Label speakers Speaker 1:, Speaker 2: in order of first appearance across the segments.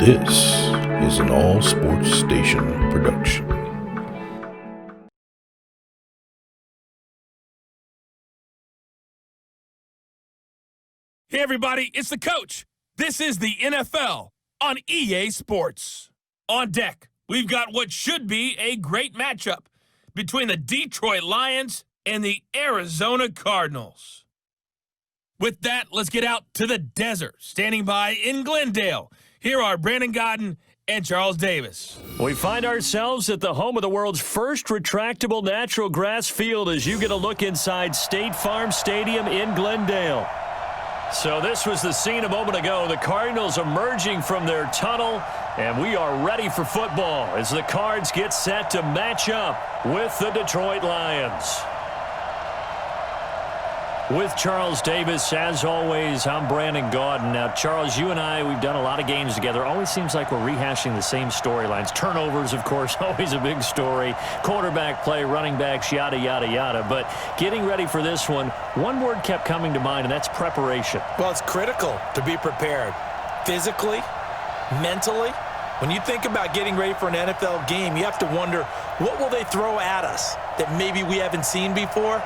Speaker 1: This is an All Sports Station production.
Speaker 2: Hey everybody, it's the coach. This is the NFL on EA Sports. On deck, we've got what should be a great matchup between the Detroit Lions and the Arizona Cardinals. With that, let's get out to the desert. Standing by in Glendale, here are Brandon Godden and Charles Davis.
Speaker 3: We find ourselves at the home of the world's first retractable natural grass field as you get a look inside State Farm Stadium in Glendale. So this was the scene a moment ago. The Cardinals emerging from their tunnel, and we are ready for football as the Cards get set to match up with the Detroit Lions. With Charles Davis, as always, I'm Brandon Gaudin. Now, Charles, you and I, we've done a lot of games together. Always seems like we're rehashing the same storylines. Turnovers, of course, always a big story. Quarterback play, running backs, yada, yada, yada. But getting ready for this one word kept coming to mind, and that's preparation.
Speaker 4: Well, it's critical to be prepared physically, mentally. When you think about getting ready for an NFL game, you have to wonder, what will they throw at us that maybe we haven't seen before?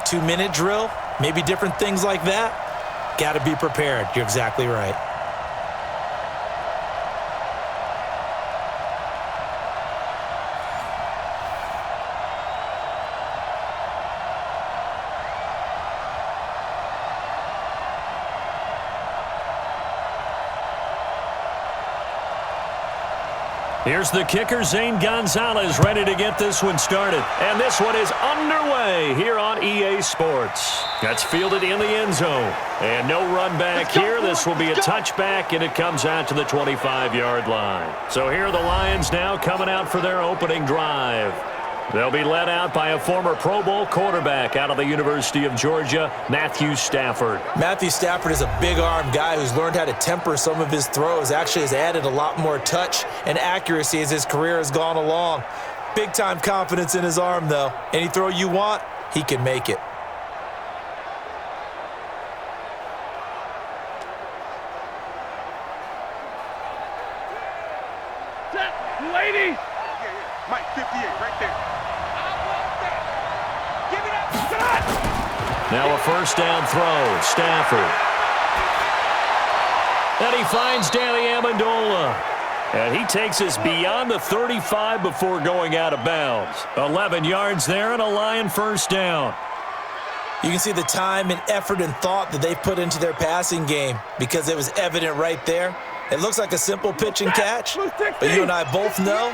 Speaker 4: 2-minute drill, maybe different things like that. Got to be prepared. You're exactly right.
Speaker 3: Here's the kicker, Zane Gonzalez, ready to get this one started. And this one is underway here on EA Sports. That's fielded in the end zone. And no run back here. This will be a touchback, and it comes out to the 25-yard line. So here are the Lions now coming out for their opening drive. They'll be led out by a former Pro Bowl quarterback out of the University of Georgia, Matthew Stafford.
Speaker 4: Matthew Stafford is a big-arm guy who's learned how to temper some of his throws. Actually has added a lot more touch and accuracy as his career has gone along. Big-time confidence in his arm, though. Any throw you want, he can make it.
Speaker 5: Set, lady! Mike, 58, right there.
Speaker 3: Now a first down throw, Stafford. And he finds Danny Amendola. And he takes us beyond the 35 before going out of bounds. 11 yards there and a Lion first down.
Speaker 4: You can see the time and effort and thought that they've put into their passing game because it was evident right there. It looks like a simple pitch and catch, but you and I both know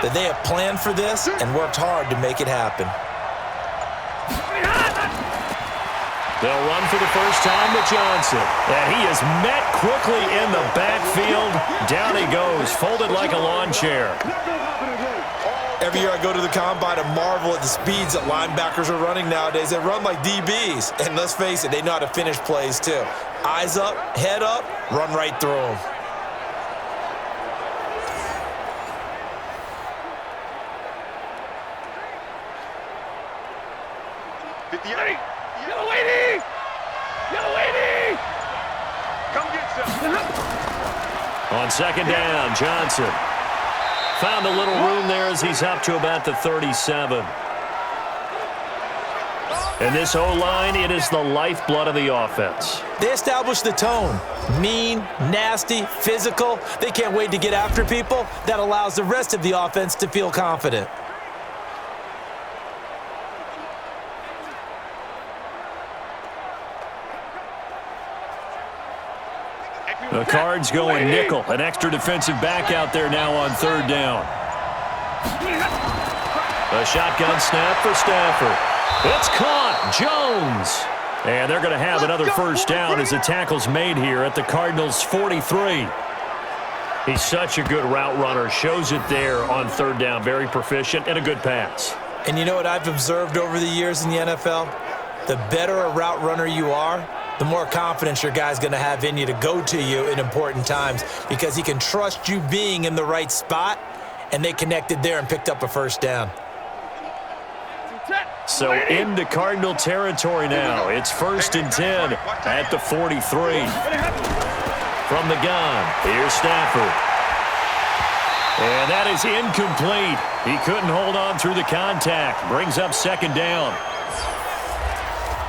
Speaker 4: that they have planned for this and worked hard to make it happen.
Speaker 3: They'll run for the first time to Johnson. And he is met quickly in the backfield. Down he goes, folded like a lawn chair.
Speaker 4: Every year I go to the combine and marvel at the speeds that linebackers are running nowadays. They run like DBs. And let's face it, they know how to finish plays too. Eyes up, head up, run right through them.
Speaker 5: Yellow lady! Yellow lady! Come get some.
Speaker 3: On second down, Johnson. Found a little room there as he's up to about the 37. And this O-line, it is the lifeblood of the offense.
Speaker 4: They establish the tone. Mean, nasty, physical. They can't wait to get after people. That allows the rest of the offense to feel confident.
Speaker 3: The Cards going nickel. An extra defensive back out there now on third down. A shotgun snap for Stafford. It's caught. Jones. And they're going to have another first down as the tackle's made here at the Cardinals' 43. He's such a good route runner. Shows it there on third down. Very proficient and a good pass.
Speaker 4: And you know what I've observed over the years in the NFL? The better a route runner you are, the more confidence your guy's going to have in you to go to you in important times because he can trust you being in the right spot, and they connected there and picked up a first down.
Speaker 3: So into Cardinal territory now. It's 1st and 10 at the 43. From the gun, here's Stafford. And that is incomplete. He couldn't hold on through the contact. Brings up second down.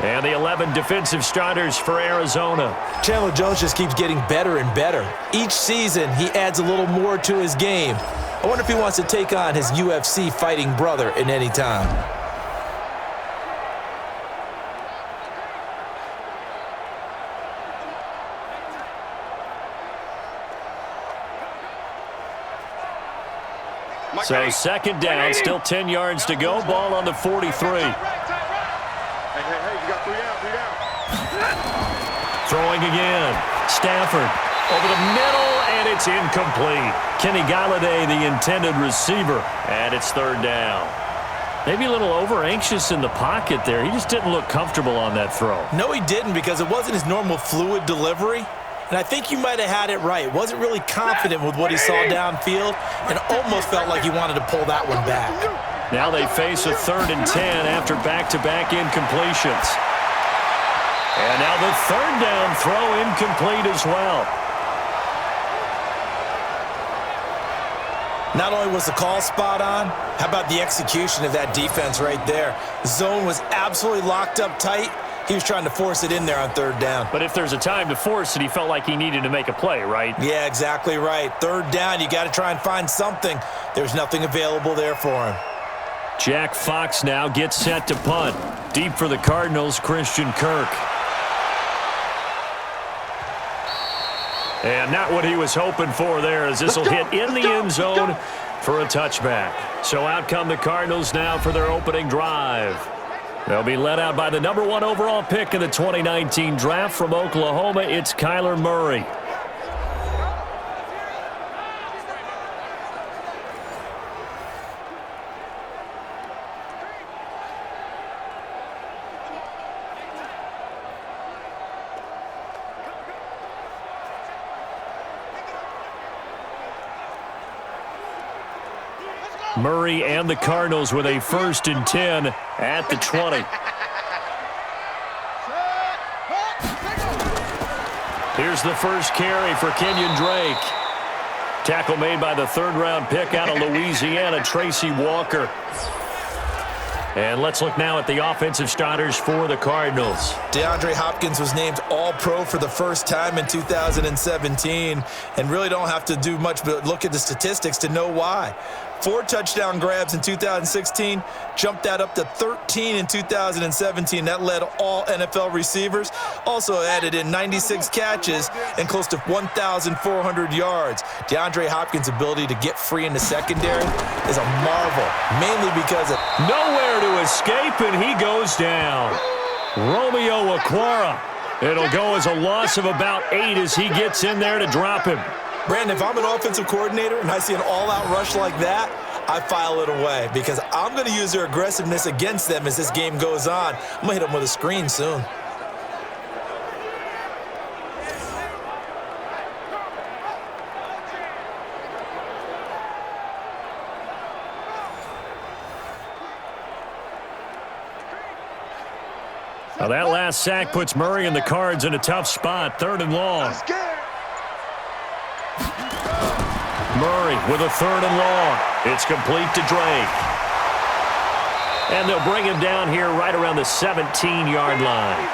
Speaker 3: And the 11 defensive starters for Arizona.
Speaker 4: Chandler Jones just keeps getting better and better. Each season, he adds a little more to his game. I wonder if he wants to take on his UFC fighting brother at any time.
Speaker 3: So second down, still 10 yards to go. Ball on the 43. Throwing again. Stafford over the middle, and it's incomplete. Kenny Galladay, the intended receiver, and it's third down. Maybe a little over-anxious in the pocket there. He just didn't look comfortable on that throw.
Speaker 4: No, he didn't, because it wasn't his normal fluid delivery. And I think you might have had it right. Wasn't really confident with what he saw downfield and almost felt like he wanted to pull that one back.
Speaker 3: Now they face a 3rd and 10 after back-to-back incompletions. And now the third down throw incomplete as well.
Speaker 4: Not only was the call spot on, how about the execution of that defense right there? The zone was absolutely locked up tight. He was trying to force it in there on third down.
Speaker 3: But if there's a time to force it, he felt like he needed to make a play, right?
Speaker 4: Yeah, exactly right. Third down, you got to try and find something. There's nothing available there for him.
Speaker 3: Jack Fox now gets set to punt. Deep for the Cardinals, Christian Kirk. And not what he was hoping for there, as this will hit in the end zone for a touchback. So out come the Cardinals now for their opening drive. They'll be led out by the number 1 overall pick in the 2019 draft from Oklahoma. It's Kyler Murray. Murray and the Cardinals with a 1st and 10 at the 20. Here's the first carry for Kenyon Drake. Tackle made by the 3rd-round pick out of Louisiana, Tracy Walker. And let's look now at the offensive starters for the Cardinals.
Speaker 4: DeAndre Hopkins was named All-Pro for the first time in 2017, and really don't have to do much but look at the statistics to know why. 4 touchdown grabs in 2016, jumped that up to 13 in 2017. That led all NFL receivers. Also added in 96 catches and close to 1,400 yards. DeAndre Hopkins' ability to get free in the secondary is a marvel, mainly because of
Speaker 3: nowhere to escape, and he goes down. Romeo Okwara. It'll go as a loss of about 8 as he gets in there to drop him.
Speaker 4: Brandon, if I'm an offensive coordinator and I see an all-out rush like that, I file it away because I'm going to use their aggressiveness against them as this game goes on. I'm going to hit them with a screen soon.
Speaker 3: Now that last sack puts Murray and the Cards in a tough spot, 3rd and long. Murray with a 3rd and long. It's complete to Drake. And they'll bring him down here right around the 17-yard line.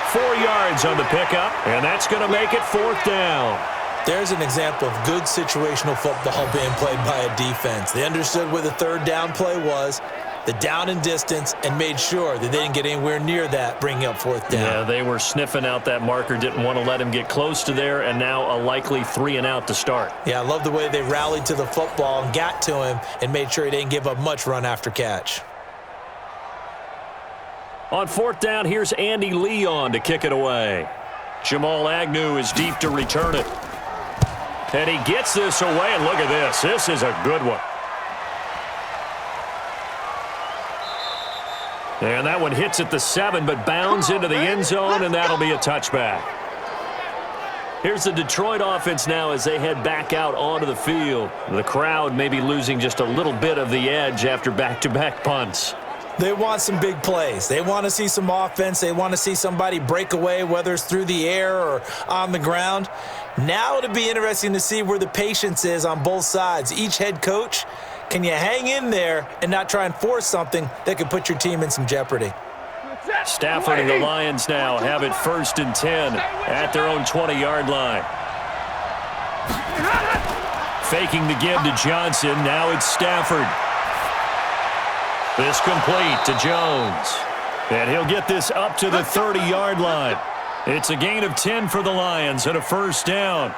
Speaker 3: 4 yards on the pickup, and that's going to make it 4th down.
Speaker 4: There's an example of good situational football being played by a defense. They understood where the 3rd down play was, the down and distance, and made sure that they didn't get anywhere near that, bringing up 4th down.
Speaker 3: Yeah, they were sniffing out that marker, didn't want to let him get close to there, and now a likely 3 and out to start.
Speaker 4: Yeah, I love the way they rallied to the football and got to him and made sure he didn't give up much run after catch.
Speaker 3: On 4th down, here's Andy Leon to kick it away. Jamal Agnew is deep to return it. And he gets this away, and look at this. This is a good one. And that one hits at the 7, but bounds into the end zone, and that'll be a touchback. Here's the Detroit offense now as they head back out onto the field. The crowd may be losing just a little bit of the edge after back-to-back punts.
Speaker 4: They want some big plays. They want to see some offense. They want to see somebody break away, whether it's through the air or on the ground. Now it'll be interesting to see where the patience is on both sides. Each head coach, can you hang in there and not try and force something that could put your team in some jeopardy?
Speaker 3: Stafford and the Lions now have it 1st and 10 at their own 20-yard line. Faking the give to Johnson. Now it's Stafford. This complete to Jones. And he'll get this up to the 30-yard line. It's a gain of 10 for the Lions and a 1st down.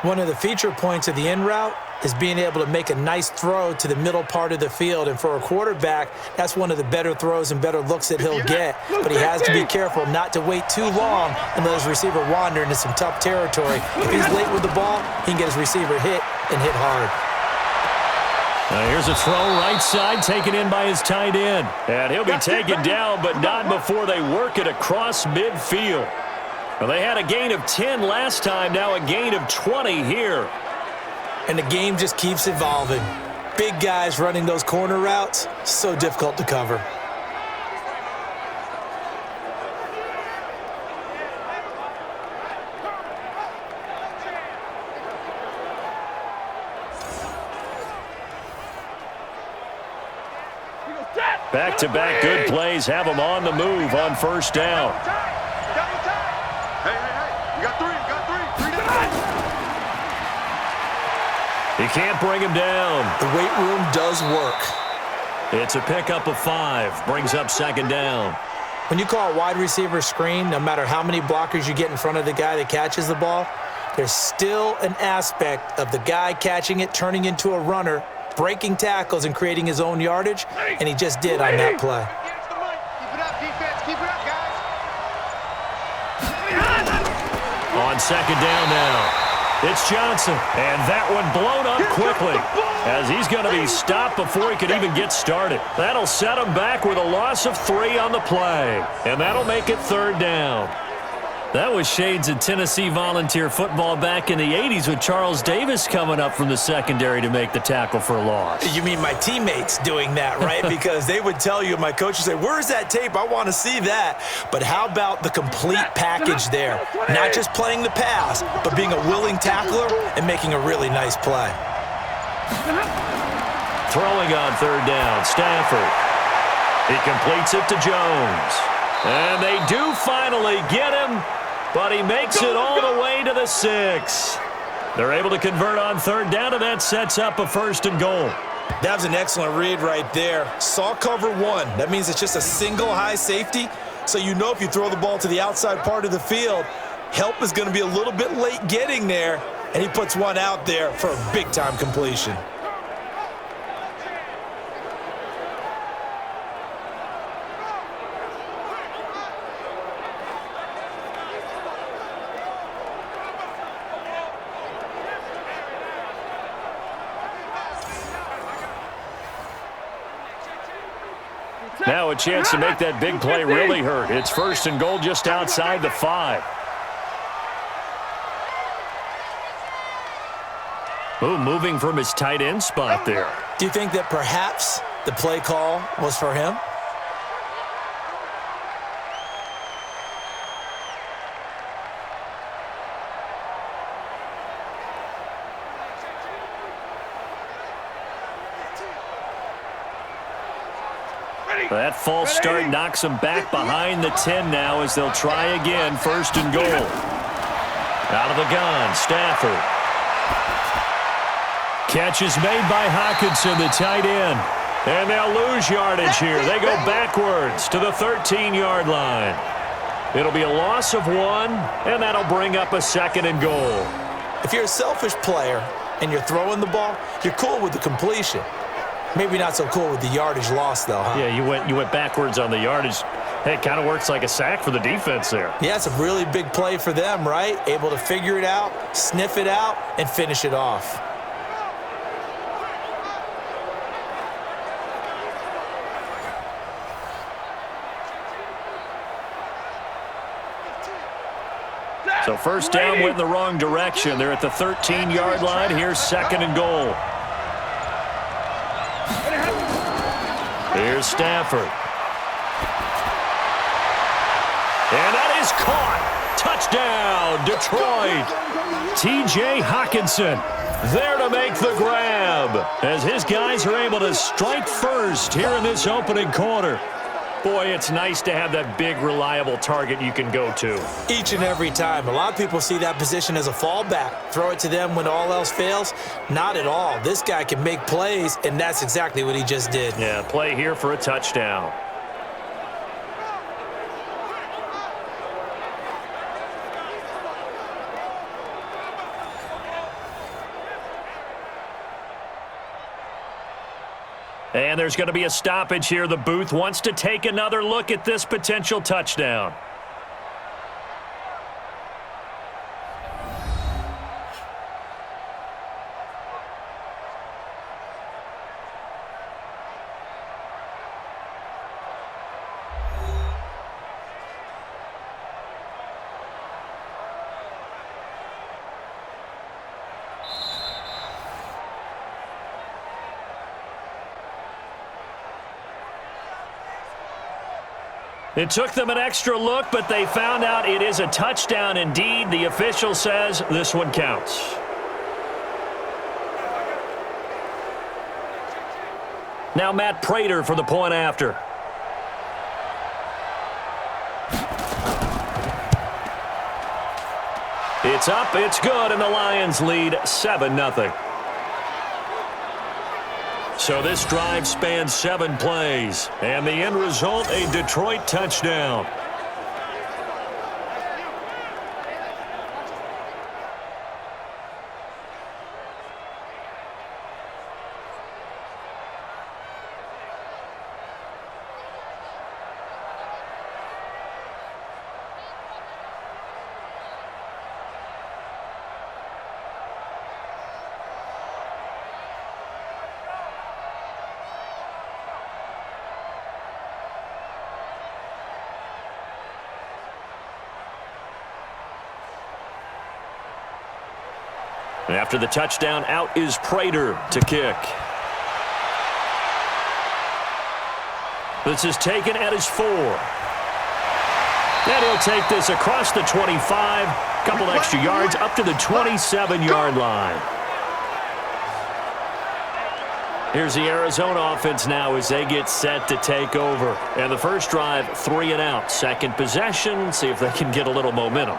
Speaker 4: One of the feature points of the in route is being able to make a nice throw to the middle part of the field. And for a quarterback, that's one of the better throws and better looks that he'll get. But he has to be careful not to wait too long and let his receiver wander into some tough territory. If he's late with the ball, he can get his receiver hit and hit hard.
Speaker 3: Now here's a throw right side taken in by his tight end. And he'll be taken down, but not before they work it across midfield. Well, they had a gain of 10 last time, now a gain of 20 here.
Speaker 4: And the game just keeps evolving. Big guys running those corner routes, so difficult to cover.
Speaker 3: Back-to-back good plays have them on the move on 1st down.
Speaker 5: Hey, you got three.
Speaker 3: He can't bring him down.
Speaker 4: The weight room does work.
Speaker 3: It's a pickup of 5. Brings up 2nd down.
Speaker 4: When you call a wide receiver screen, no matter how many blockers you get in front of the guy that catches the ball, there's still an aspect of the guy catching it, turning into a runner, breaking tackles and creating his own yardage, and he just did on that play.
Speaker 5: Keep it up, guys.
Speaker 3: On 2nd down now. It's Johnson, and that one blown up quickly as he's going to be stopped before he could even get started. That'll set him back with a loss of 3 on the play, and that'll make it 3rd down. That was shades of Tennessee volunteer football back in the 80s with Charles Davis coming up from the secondary to make the tackle for a loss.
Speaker 4: You mean my teammates doing that, right? Because they would tell you, my coach would say, where's that tape? I want to see that. But how about the complete package there? Not just playing the pass, but being a willing tackler and making a really nice play.
Speaker 3: Throwing on 3rd down, Stafford. He completes it to Jones. And they do finally get him, but he makes it all the way to the 6. They're able to convert on 3rd down, and that sets up a 1st and goal.
Speaker 4: That was an excellent read right there. Saw cover 1. That means it's just a single high safety. So you know if you throw the ball to the outside part of the field, help is going to be a little bit late getting there, and he puts one out there for a big-time completion.
Speaker 3: Now a chance to make that big play really hurt. It's 1st and goal just outside the 5. Ooh, moving from his tight end spot there.
Speaker 4: Do you think that perhaps the play call was for him?
Speaker 3: That false start knocks them back behind the 10 now as they'll try again. 1st and goal. Out of the gun, Stafford. Catch is made by Hockenson, the tight end. And they'll lose yardage here. They go backwards to the 13-yard line. It'll be a loss of 1, and that'll bring up a 2nd and goal.
Speaker 4: If you're a selfish player and you're throwing the ball, you're cool with the completion. Maybe not so cool with the yardage loss, though, huh?
Speaker 3: Yeah, you went backwards on the yardage. Hey, it kind of works like a sack for the defense there.
Speaker 4: Yeah, it's a really big play for them, right? Able to figure it out, sniff it out, and finish it off.
Speaker 3: So 1st down went in the wrong direction. They're at the 13-yard line. Here's 2nd and goal. Here's Stafford. And that is caught. Touchdown, Detroit. T.J. Hockenson there to make the grab as his guys are able to strike first here in this opening quarter. Boy, it's nice to have that big, reliable target you can go to.
Speaker 4: Each and every time. A lot of people see that position as a fallback. Throw it to them when all else fails. Not at all. This guy can make plays, and that's exactly what he just did.
Speaker 3: Yeah, play here for a touchdown. And there's going to be a stoppage here. The booth wants to take another look at this potential touchdown. It took them an extra look, but they found out it is a touchdown indeed. The official says this one counts. Now Matt Prater for the point after. It's up, it's good, and the Lions lead 7-0. So this drive spans 7 plays, and the end result, a Detroit touchdown. After the touchdown, out is Prater to kick. This is taken at his 4. And he'll take this across the 25, couple extra yards up to the 27-yard line. Here's the Arizona offense now as they get set to take over. And the first drive, 3 and out. Second possession, see if they can get a little momentum.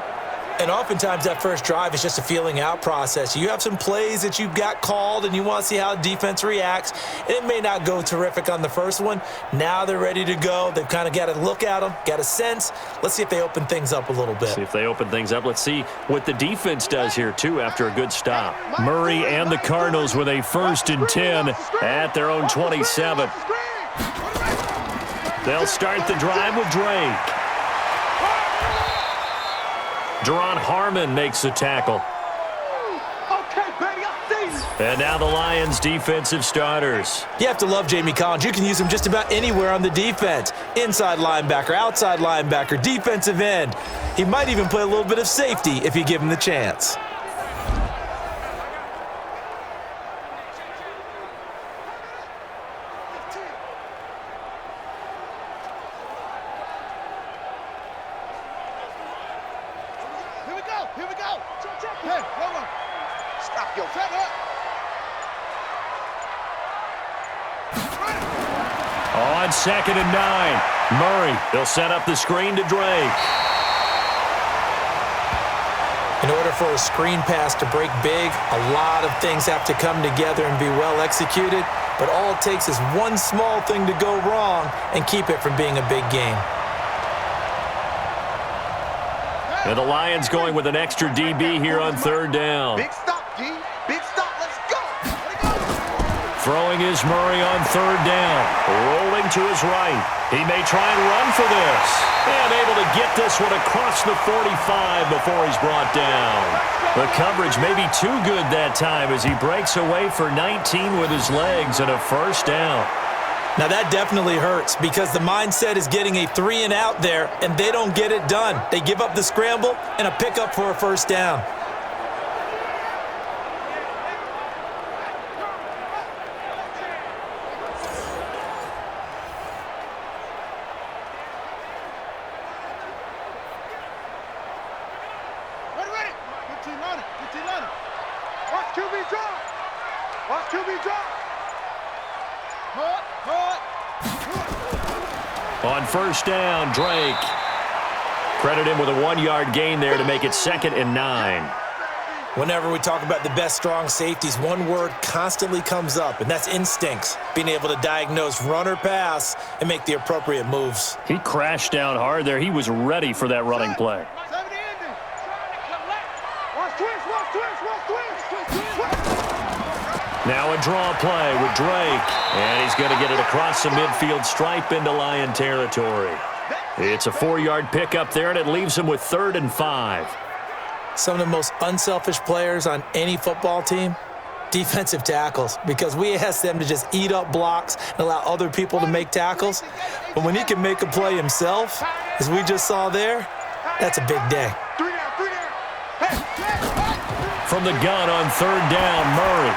Speaker 4: And oftentimes that first drive is just a feeling out process. You have some plays that you've got called and you want to see how the defense reacts. It may not go terrific on the first one. Now they're ready to go. They've kind of got to look at them, got a sense. Let's see if they open things up a little bit.
Speaker 3: See if they open things up. Let's see what the defense does here, too, after a good stop. Murray and the Cardinals with a 1st and 10 at their own 27. They'll start the drive with Drake. Deron Harmon makes the tackle. And now the Lions' defensive starters.
Speaker 4: You have to love Jamie Collins. You can use him just about anywhere on the defense. Inside linebacker, outside linebacker, defensive end. He might even play a little bit of safety if you give him the chance.
Speaker 3: On 2nd and 9, Murray, they'll set up the screen to Drake.
Speaker 4: In order for a screen pass to break big, a lot of things have to come together and be well executed, but all it takes is one small thing to go wrong and keep it from being a big game.
Speaker 3: And the Lions going with an extra DB here on 3rd down.
Speaker 5: Big stop, D. Big stop. Let's go.
Speaker 3: Throwing is Murray on 3rd down. Rolling to his right. He may try and run for this. And able to get this one across the 45 before he's brought down. The coverage may be too good that time as he breaks away for 19 with his legs and a 1st down.
Speaker 4: Now that definitely hurts because the mindset is getting a 3 and out there, and they don't get it done. They give up the scramble and a pickup for a 1st down.
Speaker 5: Watch QB drop. Watch QB drop.
Speaker 3: On first down, Drake. Credit him with a 1-yard gain there to make it 2nd and 9.
Speaker 4: Whenever we talk about the best strong safeties, one word constantly comes up, and that's instincts. Being able to diagnose run or pass and make the appropriate moves.
Speaker 3: He crashed down hard there. He was ready for that running play. Now a draw play with Drake, and he's going to get it across the midfield stripe into Lion territory. It's a 4-yard pickup there, and it leaves him with 3rd and 5.
Speaker 4: Some of the most unselfish players on any football team, defensive tackles, because we ask them to just eat up blocks and allow other people to make tackles. But when he can make a play himself, as we just saw there, that's a big day.
Speaker 3: From the gun on 3rd down, Murray.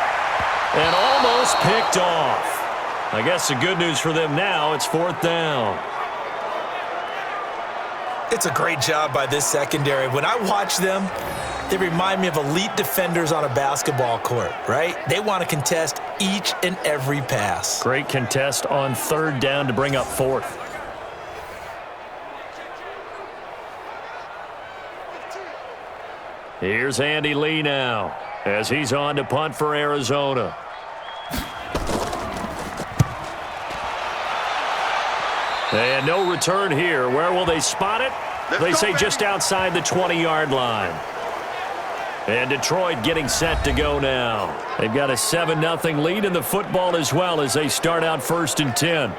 Speaker 3: And almost picked off. I guess the good news for them now, it's 4th down.
Speaker 4: It's a great job by this secondary. When I watch them, they remind me of elite defenders on a basketball court, right? They want to contest each and every pass.
Speaker 3: Great contest on 3rd down to bring up 4th. Here's Andy Lee now as he's on to punt for Arizona. And no return here. Where will they spot it? They say just outside the 20-yard line. And Detroit getting set to go now. They've got a 7-0 lead in the football as well as they start out 1st and 10.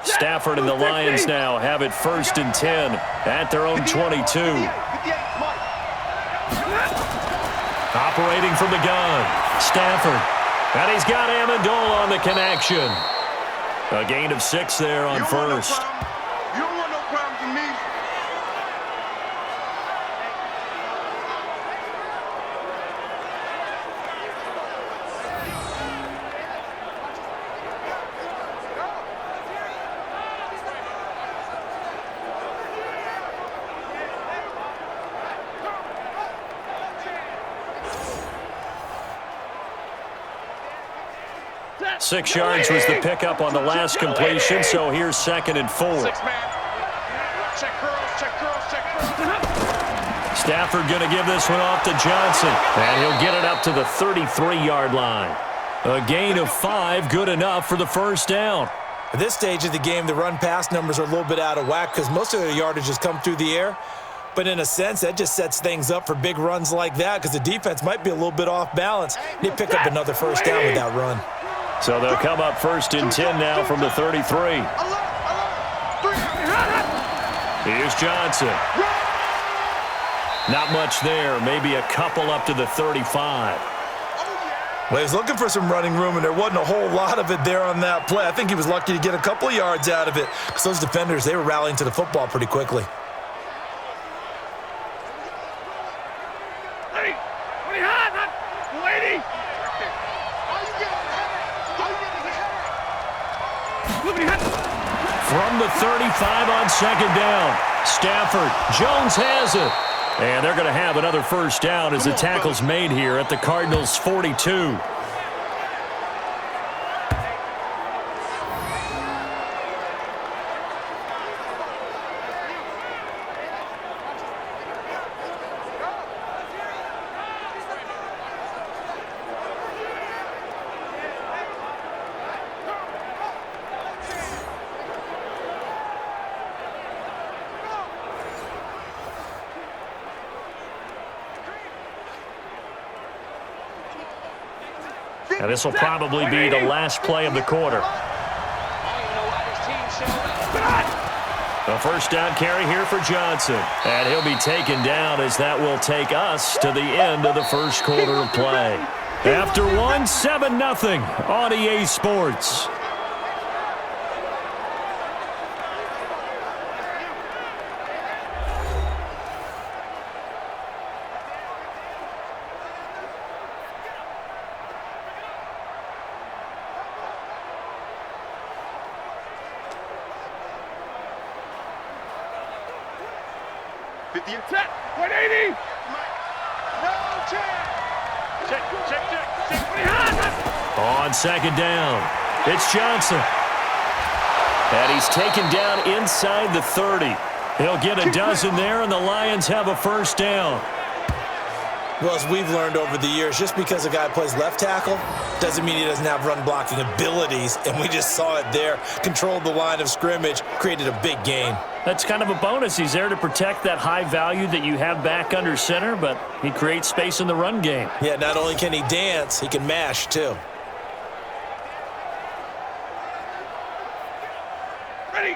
Speaker 3: Stafford and the Lions now have it 1st and 10 at their own 22. Operating from the gun, Stafford. And he's got Amendola on the connection. A gain of 6 there on 1st.
Speaker 5: You don't want no problems with me.
Speaker 3: Six yards was the pickup on the last completion, so here's 2nd and 4. Stafford going to give this one off to Johnson, and he'll get it up to the 33-yard line. A gain of 5, good enough for the 1st down.
Speaker 4: At this stage of the game, the run-pass numbers are a little bit out of whack because most of their yardage has come through the air. But in a sense, that just sets things up for big runs like that because the defense might be a little bit off balance. They pick up another 1st down with that run.
Speaker 3: So they'll come up 1st and 10 now from the 33. Here's Johnson. Not much there, maybe a couple up to the 35.
Speaker 4: Well, he was looking for some running room, and there wasn't a whole lot of it there on that play. I think he was lucky to get a couple of yards out of it because those defenders, they were rallying to the football pretty quickly.
Speaker 3: From the 35 on 2nd down, Stafford, Jones has it. And they're going to have another 1st down as the tackle's made here at the Cardinals' 42. Now this will probably be the last play of the quarter. A 1st down carry here for Johnson. And he'll be taken down as that will take us to the end of the 1st quarter of play. After one, 7-0 on EA Sports.
Speaker 5: 50. Set. 180. No chance. Check.
Speaker 3: On second down, it's Johnson. And he's taken down inside the 30. He'll get a dozen there, and the Lions have a first down.
Speaker 4: Well, as we've learned over the years, just because a guy plays left tackle doesn't mean he doesn't have run-blocking abilities, and we just saw it there. Controlled the line of scrimmage, created a big gain.
Speaker 3: That's kind of a bonus. He's there to protect that high value that you have back under center, but he creates space in the run game.
Speaker 4: Yeah, not only can he dance, he can mash, too.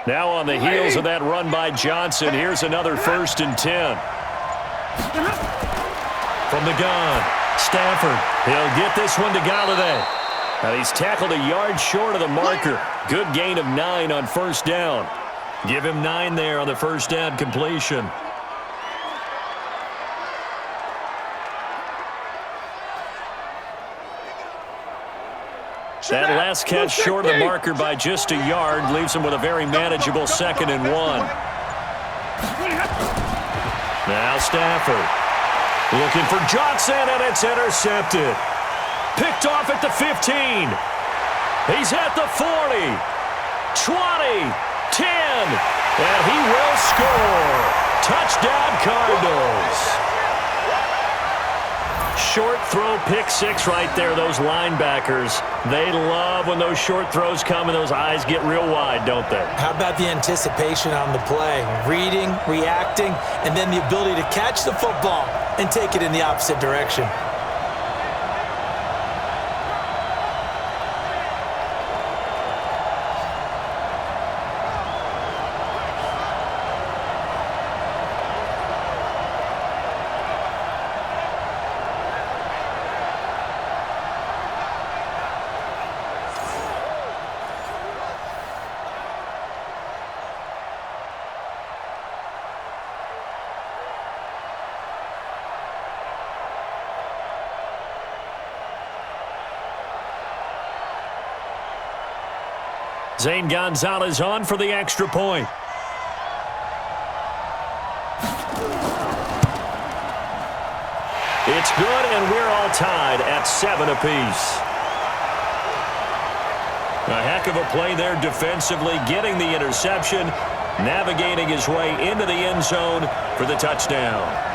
Speaker 3: Now on the heels of that run by Johnson, here's another 1st and 10. From the gun, Stafford. He'll get this one to Galladay. And he's tackled a yard short of the marker. Good gain of 9 on first down. Give him 9 there on the first down completion. That last catch short of the marker by just a yard leaves him with a very manageable 2nd and 1. Now Stafford looking for Johnson, and it's intercepted. Picked off at the 15. He's at the 40, 20, 10, and he will score. Touchdown Cardinals. Short throw, pick 6 right there. Those linebackers, they love when those short throws come and those eyes get real wide, don't they?
Speaker 4: How about the anticipation on the play? Reading, reacting, and then the ability to catch the football and take it in the opposite direction.
Speaker 3: Zane Gonzalez on for the extra point. It's good, and we're all tied at 7 apiece. A heck of a play there defensively, getting the interception, navigating his way into the end zone for the touchdown.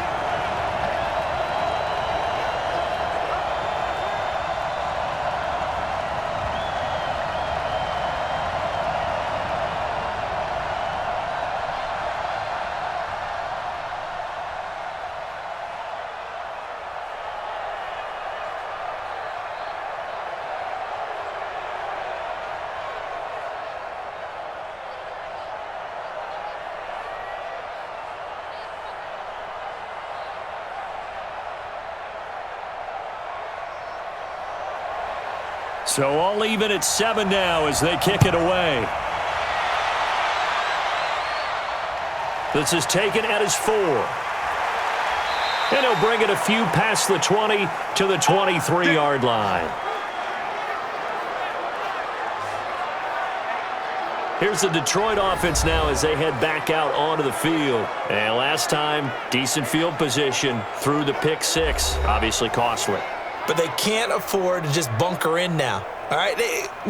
Speaker 3: So all even at 7 now as they kick it away. This is taken at his 4. And he'll bring it a few past the 20 to the 23-yard line. Here's the Detroit offense now as they head back out onto the field. And last time, decent field position through the pick 6. Obviously costly.
Speaker 4: But they can't afford to just bunker in now. All right,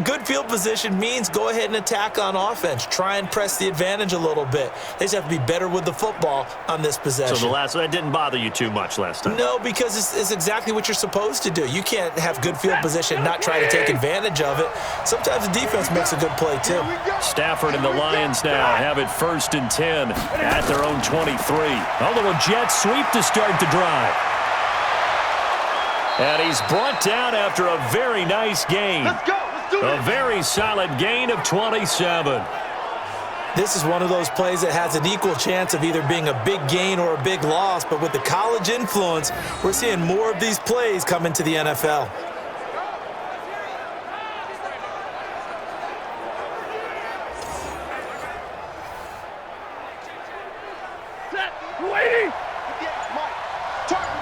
Speaker 4: good field position means go ahead and attack on offense. Try and press the advantage a little bit. They just have to be better with the football on this possession.
Speaker 3: So that didn't bother you too much last time?
Speaker 4: No, because it's exactly what you're supposed to do. You can't have good field position and not try to take advantage of it. Sometimes the defense makes a good play, too.
Speaker 3: Stafford and the Lions now have it 1st and 10 at their own 23. A little jet sweep to start the drive. And he's brought down after a very nice gain.
Speaker 5: Let's go. Let's do it.
Speaker 3: A very solid gain of 27.
Speaker 4: This is one of those plays that has an equal chance of either being a big gain or a big loss. But with the college influence, we're seeing more of these plays come into the NFL.
Speaker 5: Set. 280. Target.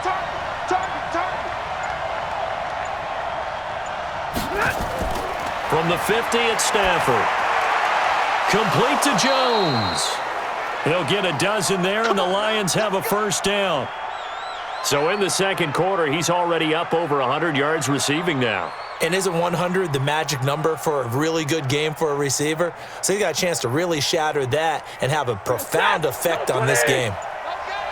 Speaker 3: From the 50, it's Stafford. Complete to Jones. He'll get a dozen there, and the Lions have a first down. So in the second quarter, he's already up over 100 yards receiving now.
Speaker 4: And isn't 100 the magic number for a really good game for a receiver? So he got a chance to really shatter that and have a profound effect on this game.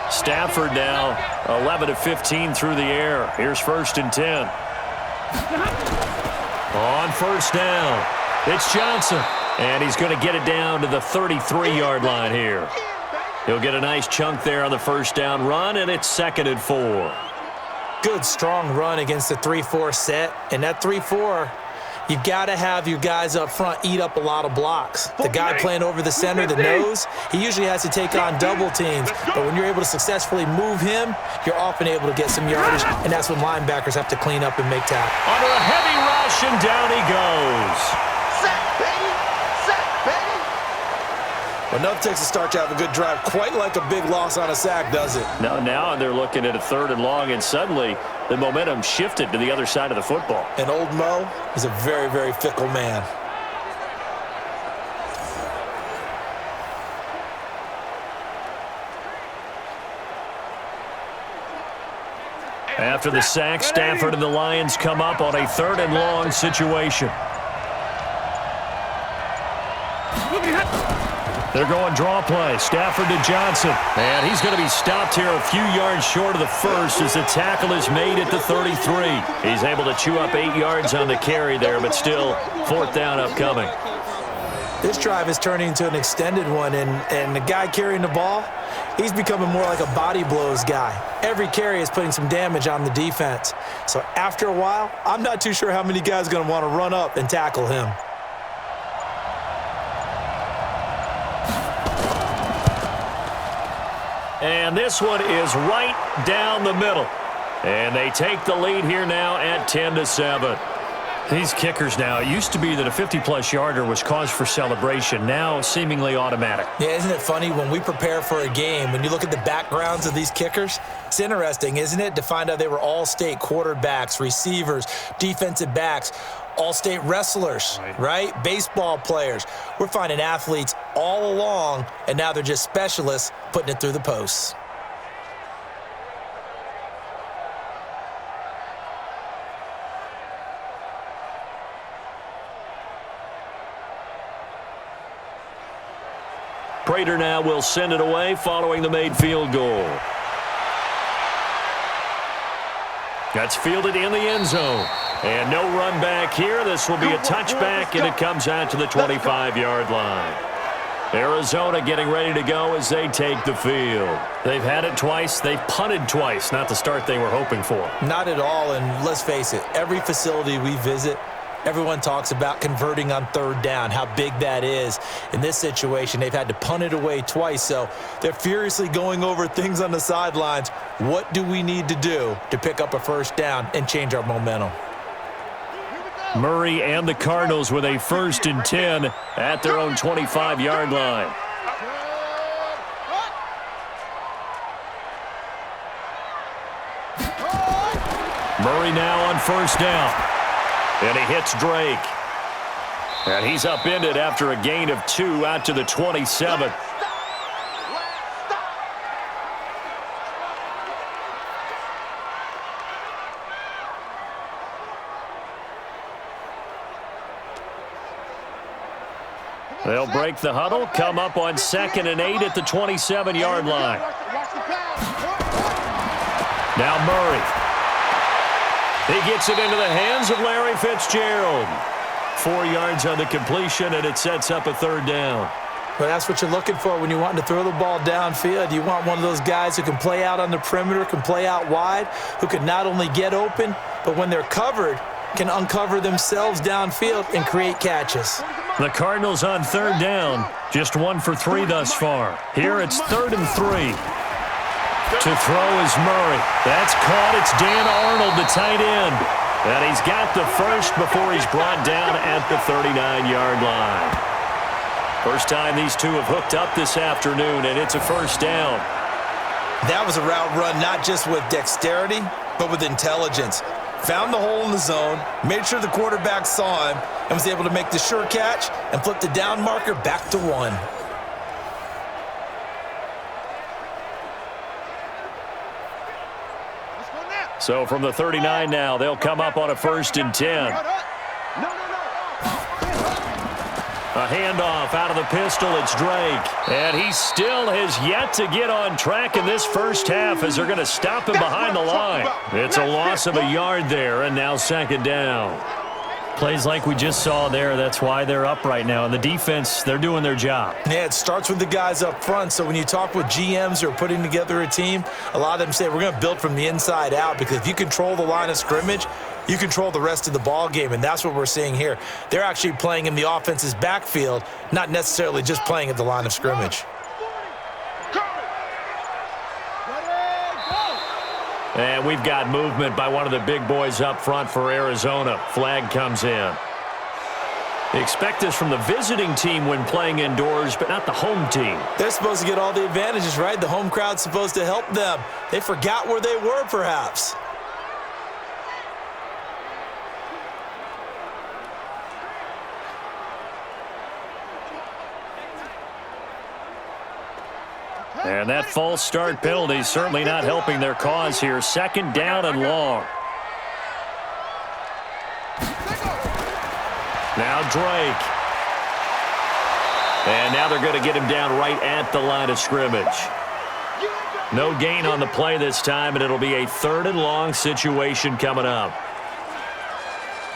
Speaker 3: Stafford now 11 of 15 through the air. Here's 1st and 10. On first down, it's Johnson. And he's going to get it down to the 33-yard line here. He'll get a nice chunk there on the first down run, and it's 2nd and 4.
Speaker 4: Good, strong run against the 3-4 set. And that 3-4, you've got to have your guys up front eat up a lot of blocks. The guy playing over the center, the nose, he usually has to take on double teams. But when you're able to successfully move him, you're often able to get some yardage, and that's when linebackers have to clean up and make tackles.
Speaker 3: Under a heavy rush, and down he goes.
Speaker 4: Enough takes a start to have a good drive, quite like a big loss on a sack, does it?
Speaker 3: Now they're looking at a 3rd and long, and suddenly the momentum shifted to the other side of the football.
Speaker 4: And old Mo is a very, very fickle man.
Speaker 3: After the sack, Stafford and the Lions come up on a 3rd and long situation. They're going draw play. Stafford to Johnson. And he's going to be stopped here a few yards short of the first as the tackle is made at the 33. He's able to chew up 8 yards on the carry there, but still 4th down upcoming.
Speaker 4: This drive is turning into an extended one, and the guy carrying the ball, he's becoming more like a body blows guy. Every carry is putting some damage on the defense. So after a while, I'm not too sure how many guys are going to want to run up and tackle him.
Speaker 3: And this one is right down the middle. And they take the lead here now at 10-7. These kickers now, it used to be that a 50-plus yarder was cause for celebration. Now seemingly automatic.
Speaker 4: Yeah, isn't it funny when we prepare for a game, when you look at the backgrounds of these kickers, it's interesting, isn't it, to find out they were all-state quarterbacks, receivers, defensive backs, all-state wrestlers, right? Baseball players. We're finding athletes all along, and now they're just specialists putting it through the posts.
Speaker 3: Prater now will send it away following the made field goal. That's fielded in the end zone. And no run back here. This will be a touchback, and it comes out to the 25-yard line. Arizona getting ready to go as they take the field. They've had it twice. They've punted twice. Not the start they were hoping for.
Speaker 4: Not at all, and let's face it, every facility we visit, everyone talks about converting on 3rd down, how big that is. In this situation, they've had to punt it away twice, so they're furiously going over things on the sidelines. What do we need to do to pick up a first down and change our momentum?
Speaker 3: Murray and the Cardinals with a 1st and 10 at their own 25-yard line. Murray now on 1st down. And he hits Drake. And he's upended after a gain of 2 out to the 27. They'll break the huddle, come up on 2nd and 8 at the 27-yard line. Now Murray. He gets it into the hands of Larry Fitzgerald. 4 yards on the completion, and it sets up a 3rd down.
Speaker 4: Well, that's what you're looking for when you want to throw the ball downfield. You want one of those guys who can play out on the perimeter, can play out wide, who can not only get open, but when they're covered, can uncover themselves downfield and create catches.
Speaker 3: The Cardinals on 3rd down, just 1 for 3 thus far. Here it's 3rd and 3. To throw is Murray. That's caught. It's Dan Arnold, the tight end. And he's got the first before he's brought down at the 39-yard line. First time these two have hooked up this afternoon, and it's a first down.
Speaker 4: That was a route run not just with dexterity, but with intelligence. Found the hole in the zone, made sure the quarterback saw him, and was able to make the sure catch and flip the down marker back to 1.
Speaker 3: So from the 39 now, they'll come up on a 1st and 10. A handoff out of the pistol. It's Drake. And he still has yet to get on track in this first half as they're going to stop him behind the line. It's a loss of a yard there, and now 2nd down.
Speaker 6: Plays like we just saw there. That's why they're up right now. And the defense, they're doing their job.
Speaker 4: Yeah, it starts with the guys up front. So when you talk with GMs who are putting together a team, a lot of them say we're going to build from the inside out, because if you control the line of scrimmage, you control the rest of the ball game, and that's what we're seeing here. They're actually playing in the offense's backfield, not necessarily just playing at the line of scrimmage.
Speaker 3: And we've got movement by one of the big boys up front for Arizona. Flag comes in. Expect this from the visiting team when playing indoors, but not the home team.
Speaker 4: They're supposed to get all the advantages, right? The home crowd's supposed to help them. They forgot where they were, perhaps.
Speaker 3: And that false start penalty certainly not helping their cause here. 2nd down and long. Now Drake. And now they're going to get him down right at the line of scrimmage. No gain on the play this time, and it'll be a 3rd and long situation coming up.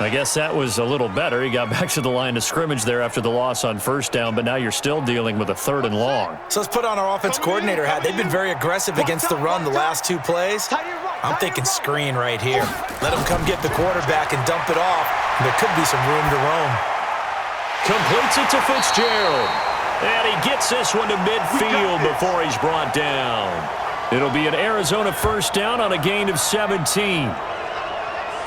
Speaker 6: I guess that was a little better. He got back to the line of scrimmage there after the loss on 1st down, but now you're still dealing with a 3rd and long.
Speaker 4: So let's put on our offense coordinator hat. They've been very aggressive against the run the last 2 plays. I'm thinking screen right here. Let them come get the quarterback and dump it off, and there could be some room to roam.
Speaker 3: Completes it to Fitzgerald. And he gets this one to midfield before he's brought down. It'll be an Arizona 1st down on a gain of 17.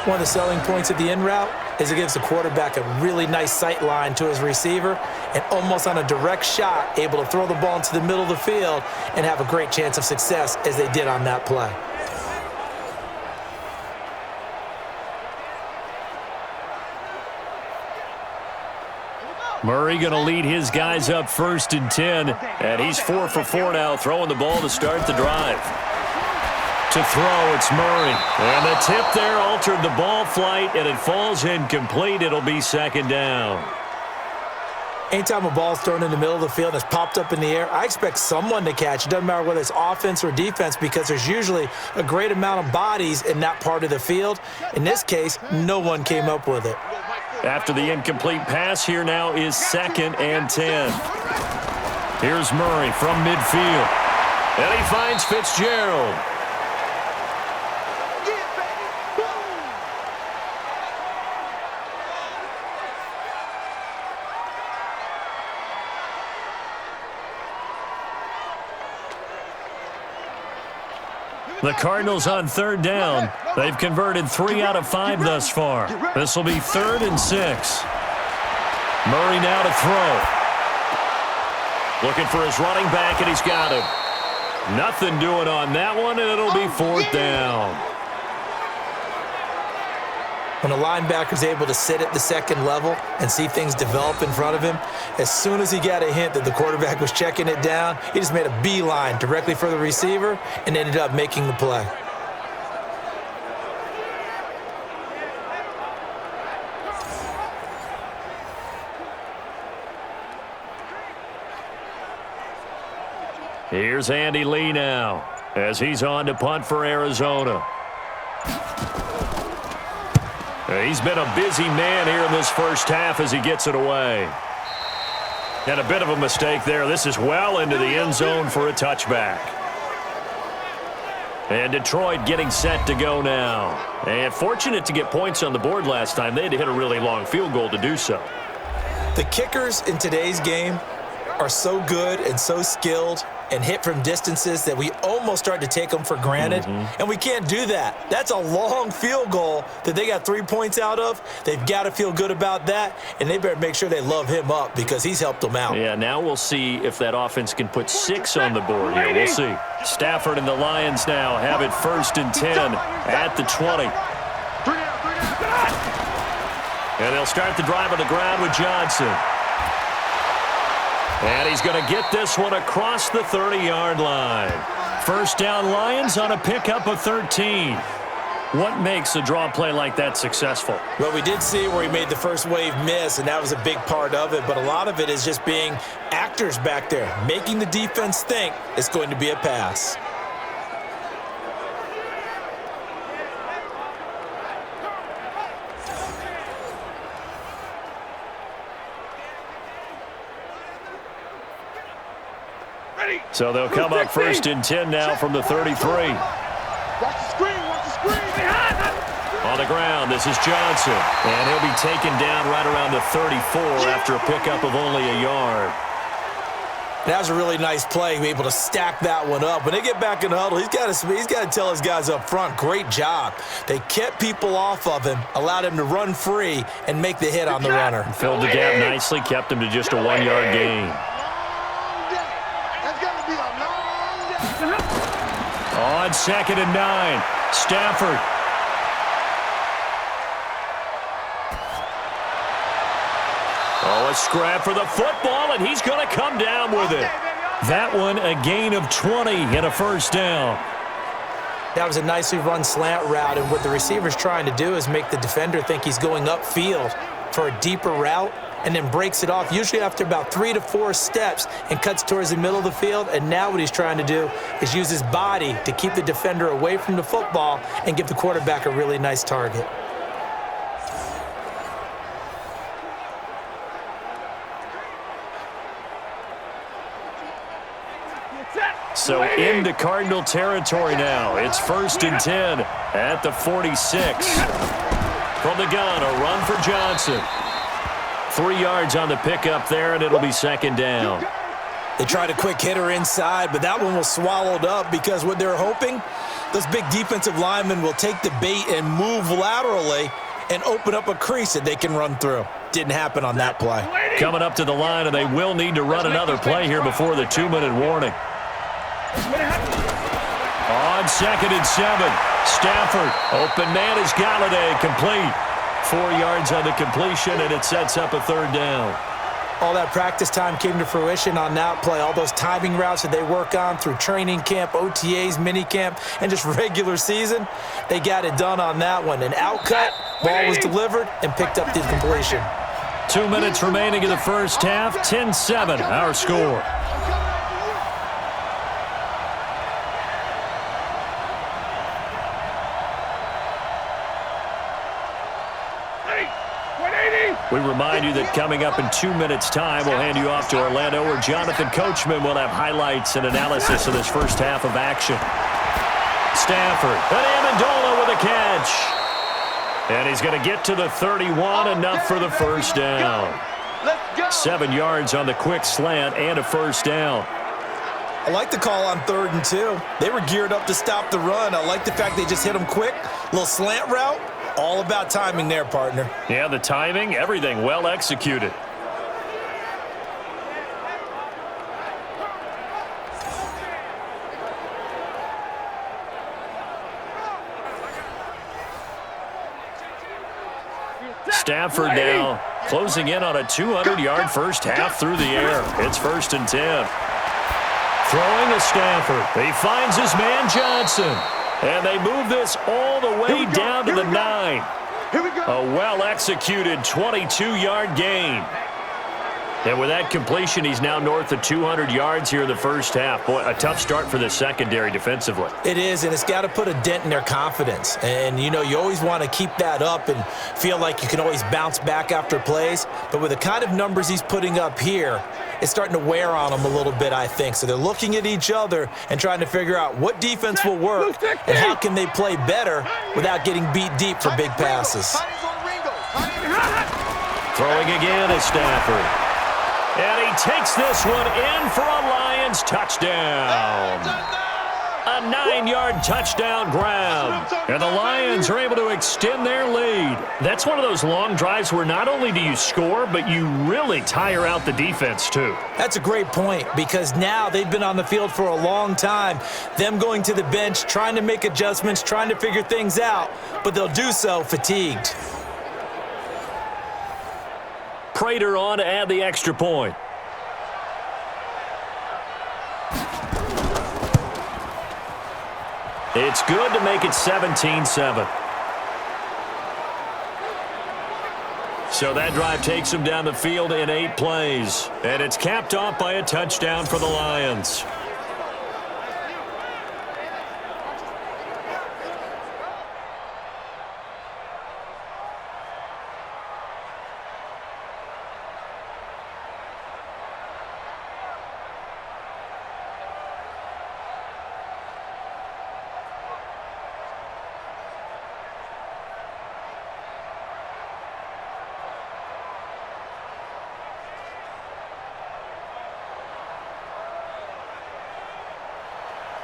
Speaker 4: One of the selling points of the in route is it gives the quarterback a really nice sight line to his receiver, and almost on a direct shot, able to throw the ball into the middle of the field and have a great chance of success as they did on that play.
Speaker 3: Murray going to lead his guys up 1st and 10, and he's 4 for 4 now, throwing the ball to start the drive. To throw, it's Murray. And the tip there altered the ball flight, and it falls incomplete. It'll be 2nd down.
Speaker 4: Anytime a ball's thrown in the middle of the field and it's popped up in the air, I expect someone to catch. It doesn't matter whether it's offense or defense, because there's usually a great amount of bodies in that part of the field. In this case, no one came up with it.
Speaker 3: After the incomplete pass, here now is 2nd and 10. Here's Murray from midfield. And he finds Fitzgerald. The Cardinals on 3rd down. They've converted 3 out of 5 thus far. This will be 3rd and 6. Murray now to throw. Looking for his running back, and he's got him. Nothing doing on that one, and it'll be 4th down.
Speaker 4: When a linebacker's able to sit at the 2nd level and see things develop in front of him, as soon as he got a hint that the quarterback was checking it down, he just made a beeline directly for the receiver and ended up making the play.
Speaker 3: Here's Andy Lee now as he's on to punt for Arizona. He's been a busy man here in this first half as he gets it away. And a bit of a mistake there. This is well into the end zone for a touchback. And Detroit getting set to go now. And fortunate to get points on the board last time. They had to hit a really long field goal to do so.
Speaker 4: The kickers in today's game are so good and so skilled and hit from distances that we almost start to take them for granted. And we can't do that. That's a long field goal that they got 3 points out of. They've got to feel good about that, and they better make sure they love him up because he's helped them out.
Speaker 3: Yeah, now we'll see if that offense can put 6 on the board here. We'll see. Stafford and the Lions now have it 1st and 10 at the 20. And they'll start the drive on the ground with Johnson. And he's going to get this one across the 30-yard line. 1st down Lions on a pickup of 13.
Speaker 6: What makes a draw play like that successful?
Speaker 4: Well, we did see where he made the first wave miss, and that was a big part of it. But a lot of it is just being actors back there, making the defense think it's going to be a pass.
Speaker 6: So they'll come up 1st and 10 now from the 33.
Speaker 5: Watch the screen, watch the screen.
Speaker 6: On the ground, this is Johnson. And he'll be taken down right around the 34 after a pickup of only a yard.
Speaker 4: That was a really nice play, be able to stack that one up. When they get back in the huddle, he's got to tell his guys up front, great job. They kept people off of him, allowed him to run free, and make the hit on the runner.
Speaker 6: Filled the gap nicely, kept him to just a 1-yard gain. On 2nd and 9, Stafford. Oh, a scrap for the football, and he's going to come down with it. That one, a gain of 20 and a first down.
Speaker 4: That was a nicely run slant route, and what the receiver's trying to do is make the defender think he's going upfield for a deeper route, and then breaks it off, usually after about 3 to 4 steps, and cuts towards the middle of the field. And now what he's trying to do is use his body to keep the defender away from the football and give the quarterback a really nice target.
Speaker 6: So into Cardinal territory now. It's 1st and 10 at the 46. From the gun, a run for Johnson. 3 yards on the pickup there, and it'll be 2nd down.
Speaker 4: They tried a quick hitter inside, but that one was swallowed up because what they're hoping, those big defensive linemen will take the bait and move laterally and open up a crease that they can run through. Didn't happen on that play.
Speaker 6: Coming up to the line, and they will need to run another play here before the 2-minute warning. On 2nd and 7, Stafford. Open man is Galladay, complete. 4 yards on the completion, and it sets up a 3rd down.
Speaker 4: All that practice time came to fruition on that play. All those timing routes that they work on through training camp, OTAs, minicamp, and just regular season, they got it done on that one. An outcut, ball was delivered, and picked up the completion.
Speaker 6: 2 minutes remaining in the first half, 10-7, our score. We remind you that coming up in 2 minutes' time, we'll hand you off to Orlando, where Jonathan Coachman will have highlights and analysis of this first half of action. Stafford, and Amendola with a catch. And he's going to get to the 31, enough for the first down. 7 yards on the quick slant and a first down.
Speaker 4: I like the call on 3rd and 2. They were geared up to stop the run. I like the fact they just hit them quick. Little slant route. All about timing there, partner.
Speaker 6: Yeah, the timing, everything well executed. Stafford now closing in on a 200-yard first half through the air. It's 1st and 10. Throwing to Stafford. He finds his man Johnson. And they move this all the way down to the 9. A well-executed 22-yard gain. And with that completion, he's now north of 200 yards here in the first half. Boy, a tough start for the secondary defensively.
Speaker 4: It is, and it's got to put a dent in their confidence. And, you know, you always want to keep that up and feel like you can always bounce back after plays. But with the kind of numbers he's putting up here, it's starting to wear on them a little bit, I think. So they're looking at each other and trying to figure out what defense will work and how can they play better without getting beat deep for big passes.
Speaker 6: Throwing again is Stafford. And he takes this one in for a Lions touchdown. A 9-yard touchdown grab. And the Lions are able to extend their lead. That's one of those long drives where not only do you score, but you really tire out the defense too.
Speaker 4: That's a great point, because now they've been on the field for a long time. Them going to the bench, trying to make adjustments, trying to figure things out, but they'll do so fatigued.
Speaker 6: Prater on to add the extra point. It's good to make it 17-7.
Speaker 3: So that drive takes them down the field in 8 plays. And it's capped off by a touchdown for the Lions.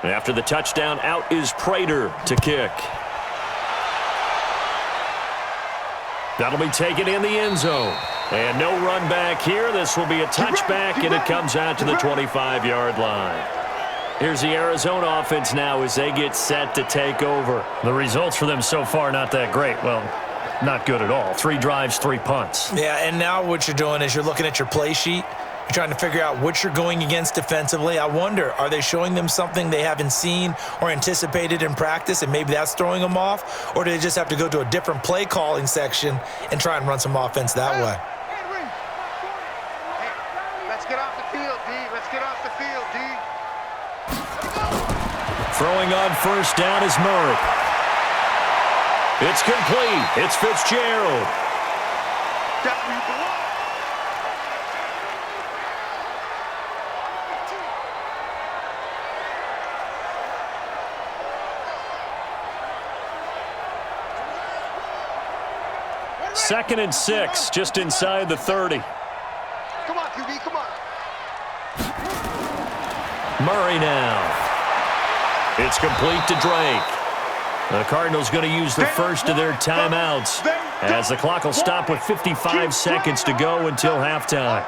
Speaker 3: After the touchdown, out is Prater to kick. That'll be taken in the end zone. And no run back here. This will be a touchback, and it comes out to the 25-yard line. Here's the Arizona offense now as they get set to take over.
Speaker 6: The results for them so far not that great. Well, not good at all. 3 drives, 3 punts.
Speaker 4: Yeah, and now what you're doing is you're looking at your play sheet. You're trying to figure out what you're going against defensively. I wonder, are they showing them something they haven't seen or anticipated in practice, and maybe that's throwing them off? Or do they just have to go to a different play calling section and try and run some offense that way?
Speaker 5: Let's get off the field, D. Let's get off the field, D.
Speaker 3: Throwing on first down is Murray. It's complete. It's Fitzgerald.
Speaker 5: That's where you belong.
Speaker 3: Second and 6, just inside the 30.
Speaker 5: Come on, QB, come on.
Speaker 3: Murray now. It's complete to Drake. The Cardinals going to use the first of their timeouts as the clock will stop with 55 seconds to go until halftime.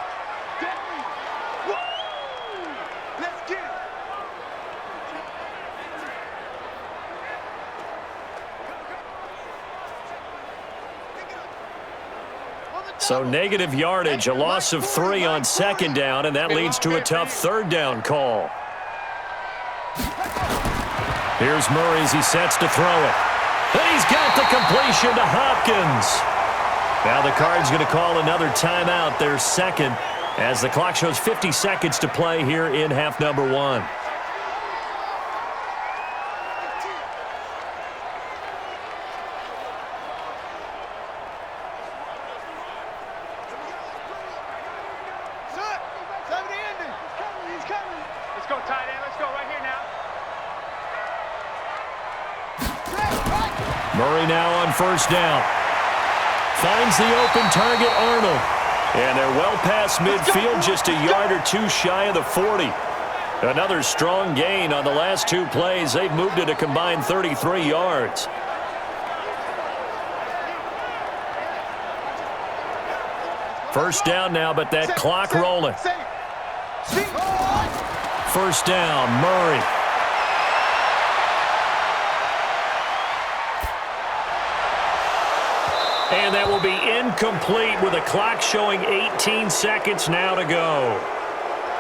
Speaker 3: So negative yardage, a loss of 3 on second down, and that leads to a tough third down call. Here's Murray as he sets to throw it. And he's got the completion to Hopkins. Now the Cards going to call another timeout, their second, as the clock shows 50 seconds to play here in half number 1. Murray now on first down. Finds the open target, Arnold. And they're well past midfield, just a yard or 2 shy of the 40. Another strong gain on the last 2 plays. They've moved it a combined 33 yards. First down now, but that clock rolling. First down, Murray. And that will be incomplete with a clock showing 18 seconds now to go.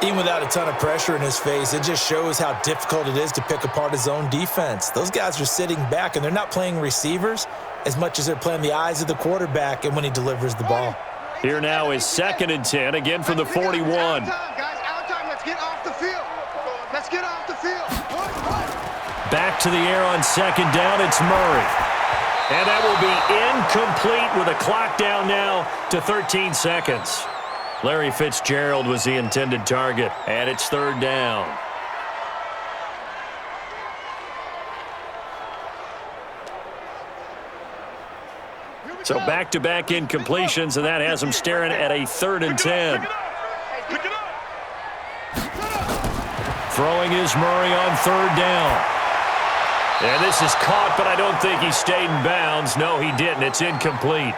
Speaker 4: Even without a ton of pressure in his face, it just shows how difficult it is to pick apart his own defense. Those guys are sitting back, and they're not playing receivers as much as they're playing the eyes of the quarterback and when he delivers the ball.
Speaker 3: Here now is 2nd and 10, again from the 41.
Speaker 5: Out time, guys. Out time. Let's get off the field. Let's get off the field.
Speaker 3: Back to the air on second down, it's Murray. And that will be incomplete with a clock down now to 13 seconds. Larry Fitzgerald was the intended target, and it's 3rd down. So back-to-back incompletions, and that has them staring at a 3rd and 10. Throwing is Murray on 3rd down. And this is caught, but I don't think he stayed in bounds. No, he didn't. It's incomplete.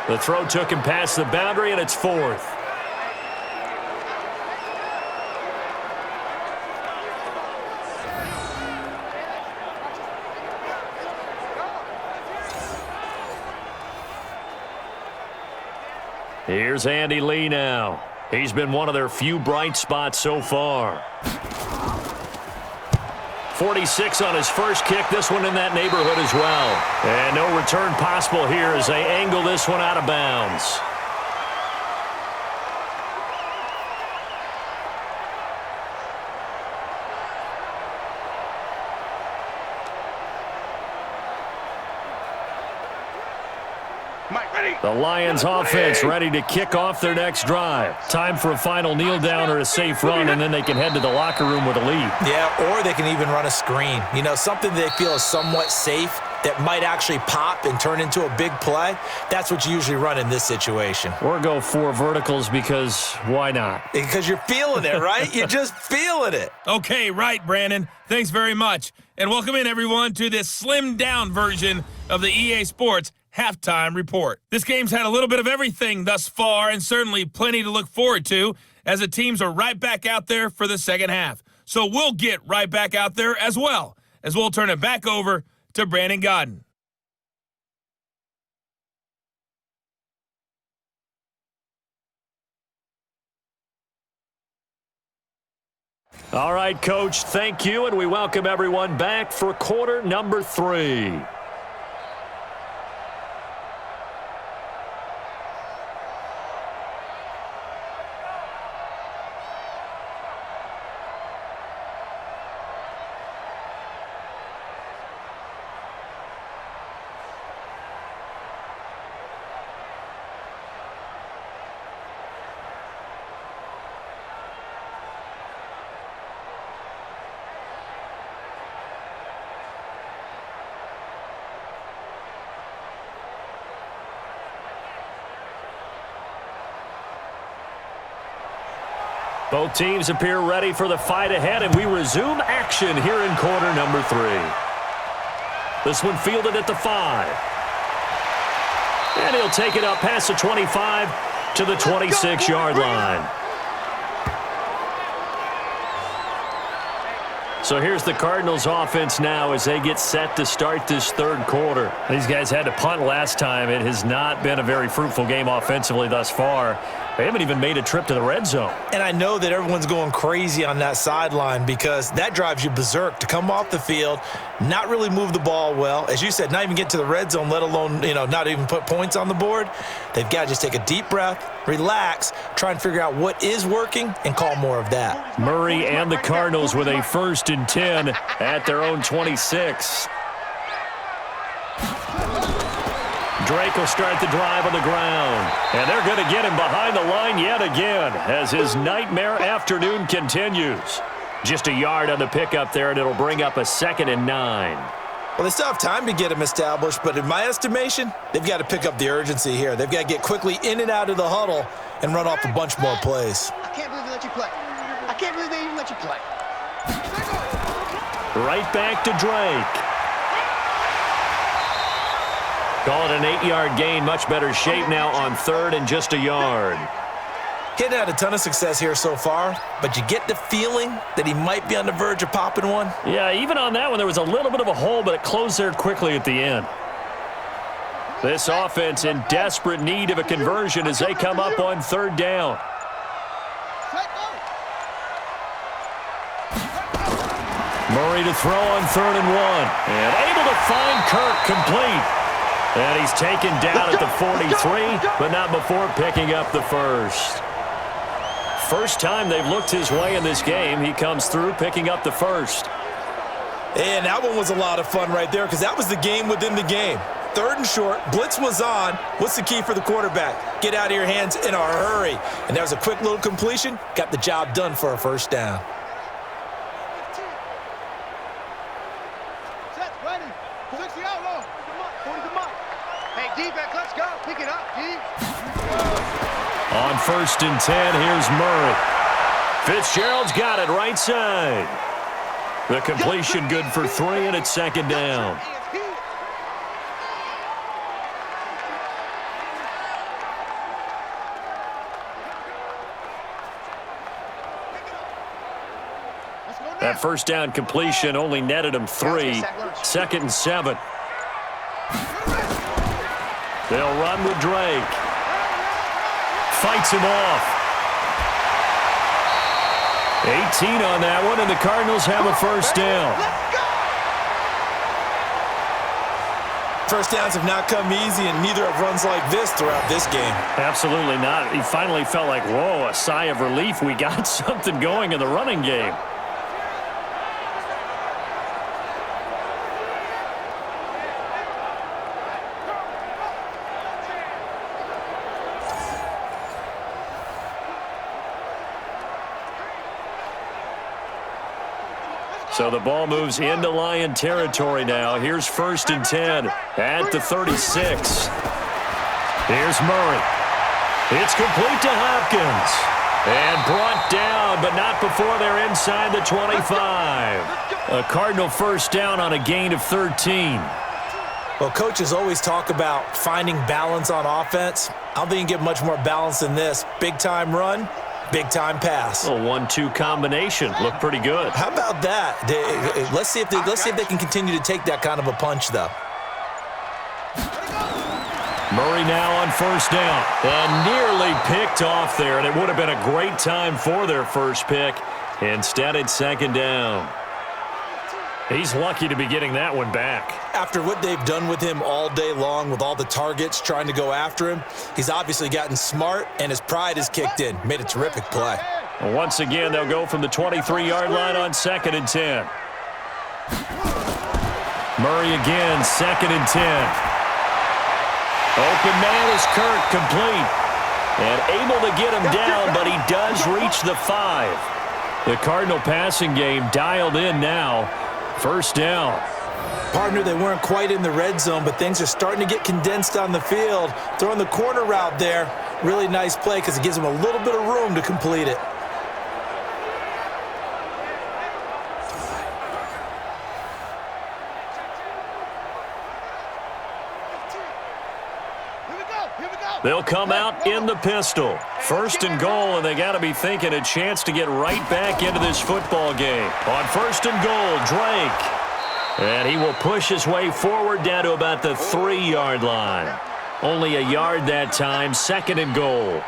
Speaker 3: The throw took him past the boundary, and it's 4th. Here's Andy Lee now. He's been one of their few bright spots so far. 46 on his first kick, this one in that neighborhood as well. And no return possible here as they angle this one out of bounds.
Speaker 5: Mike, ready?
Speaker 6: The Lions offense ready to kick off their next drive. Time for a final kneel down or a safe run, and then they can head to the locker room with a lead.
Speaker 4: Yeah, or they can even run a screen. You know, something they feel is somewhat safe that might actually pop and turn into a big play. That's what you usually run in this situation.
Speaker 6: Or go 4 verticals because why not?
Speaker 4: Because you're feeling it, right? You're just feeling it.
Speaker 2: Okay, right, Brandon. Thanks very much. And welcome in, everyone, to this slimmed-down version of the EA Sports Halftime Report. This game's had a little bit of everything thus far, and certainly plenty to look forward to, as the teams are right back out there for the second half. So we'll get right back out there as well, as we'll turn it back over to Brandon Godden.
Speaker 3: All right, Coach, thank you, and we welcome everyone back for quarter number 3. Both teams appear ready for the fight ahead, and we resume action here in quarter number 3. This one fielded at the 5. And he'll take it up past the 25 to the 26-yard line. So here's the Cardinals offense now as they get set to start this third quarter. These guys had to punt last time. It has not been a very fruitful game offensively thus far. They haven't even made a trip to the red zone.
Speaker 4: And I know that everyone's going crazy on that sideline because that drives you berserk to come off the field, not really move the ball well. As you said, not even get to the red zone, let alone, not even put points on the board. They've got to just take a deep breath, relax, try and figure out what is working, and call more of that.
Speaker 3: Murray and the Cardinals with a 1st and 10 at their own 26. Drake will start the drive on the ground. And they're going to get him behind the line yet again as his nightmare afternoon continues. Just a yard on the pickup there, and it'll bring up a 2nd and 9.
Speaker 4: Well, they still have time to get him established, but in my estimation, they've got to pick up the urgency here. They've got to get quickly in and out of the huddle and run off a bunch more plays.
Speaker 5: I can't believe they let you play. I can't believe they even let you play.
Speaker 3: Right back to Drake. Call it an 8-yard gain. Much better shape now on 3rd and just a yard.
Speaker 4: He hadn't had a ton of success here so far, but you get the feeling that he might be on the verge of popping one.
Speaker 3: Yeah, even on that one, there was a little bit of a hole, but it closed there quickly at the end. This offense in desperate need of a conversion as they come up on 3rd down. Murray to throw on 3rd and 1. And able to find Kirk complete. And he's taken down at the 43, but not before picking up the 1st. First time they've looked his way in this game, he comes through picking up the 1st.
Speaker 4: And that one was a lot of fun right there because that was the game within the game. 3rd and short, blitz was on. What's the key for the quarterback? Get out of your hands in a hurry. And that was a quick little completion. Got the job done for a 1st down.
Speaker 3: On 1st and 10, here's Murray. Fitzgerald's got it right side. The completion good for 3, and it's 2nd down. That 1st down completion only netted him 3. 2nd and 7. They'll run with Drake. Fights him off. 18 on that one, and the Cardinals have a 1st down.
Speaker 4: 1st downs have not come easy, and neither have runs like this throughout this game.
Speaker 3: Absolutely not. He finally felt like, whoa, a sigh of relief. We got something going in the running game. So the ball moves into Lion territory now. Here's 1st and 10 at the 36. Here's Murray. It's complete to Hopkins. And brought down, but not before they're inside the 25. A Cardinal first down on a gain of 13.
Speaker 4: Well, coaches always talk about finding balance on offense. I don't think you can get much more balance than this. Big-time run, big-time pass.
Speaker 3: A 1-2 combination. Looked pretty good.
Speaker 4: How about that? Let's see if they can continue to take that kind of a punch, though.
Speaker 3: Murray now on 1st down. And nearly picked off there, and it would have been a great time for their first pick. Instead, it's 2nd down. He's lucky to be getting that one back.
Speaker 4: After what they've done with him all day long, with all the targets trying to go after him, he's obviously gotten smart, and his pride has kicked in. Made a terrific play.
Speaker 3: Once again, they'll go from the 23-yard line on 2nd and 10. Murray again, 2nd and 10. Open man is Kirk, complete. And able to get him down, but he does reach the 5. The Cardinal passing game dialed in now. 1st down.
Speaker 4: Partner, they weren't quite in the red zone, but things are starting to get condensed on the field. Throwing the corner route there, really nice play because it gives them a little bit of room to complete it.
Speaker 3: They'll come out in the pistol. 1st and goal, and they got to be thinking a chance to get right back into this football game. On 1st and goal, Drake. And he will push his way forward down to about the 3-yard line. Only a yard that time, 2nd and goal.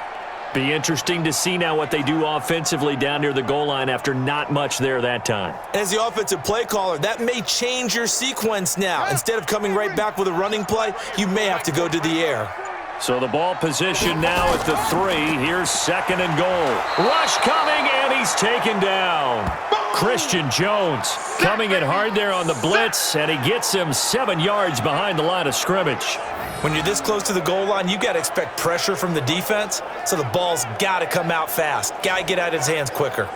Speaker 3: Be interesting to see now what they do offensively down near the goal line after not much there that time.
Speaker 4: As the offensive play caller, that may change your sequence now. Instead of coming right back with a running play, you may have to go to the air.
Speaker 3: So the ball position now at the 3. Here's 2nd and goal. Rush coming, and he's taken down. Christian Jones coming in hard there on the blitz, and he gets him 7 yards behind the line of scrimmage.
Speaker 4: When you're this close to the goal line, you got to expect pressure from the defense, so the ball's got to come out fast. Got to get out of his hands quicker.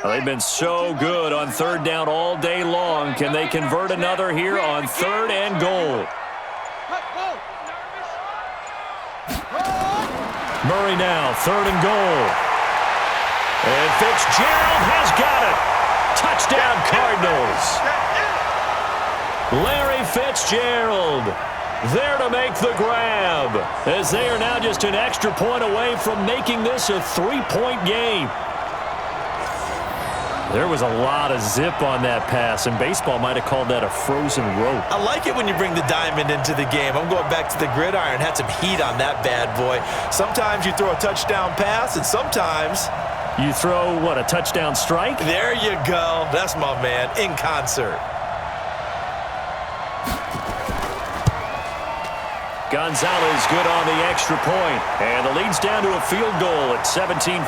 Speaker 3: They've been so good on 3rd down all day long. Can they convert another here on 3rd and goal? Murray now, 3rd and goal. And Fitzgerald has got it. Touchdown, Cardinals. Larry Fitzgerald there to make the grab, as they are now just an extra point away from making this a 3-point game. There was a lot of zip on that pass, and baseball might have called that a frozen rope.
Speaker 4: I like it when you bring the diamond into the game. I'm going back to the gridiron. Had some heat on that bad boy. Sometimes you throw a touchdown pass, and sometimes
Speaker 3: you throw, what, a touchdown strike?
Speaker 4: There you go. That's my man, in concert.
Speaker 3: Gonzalez good on the extra point, and the lead's down to a field goal at 17-14.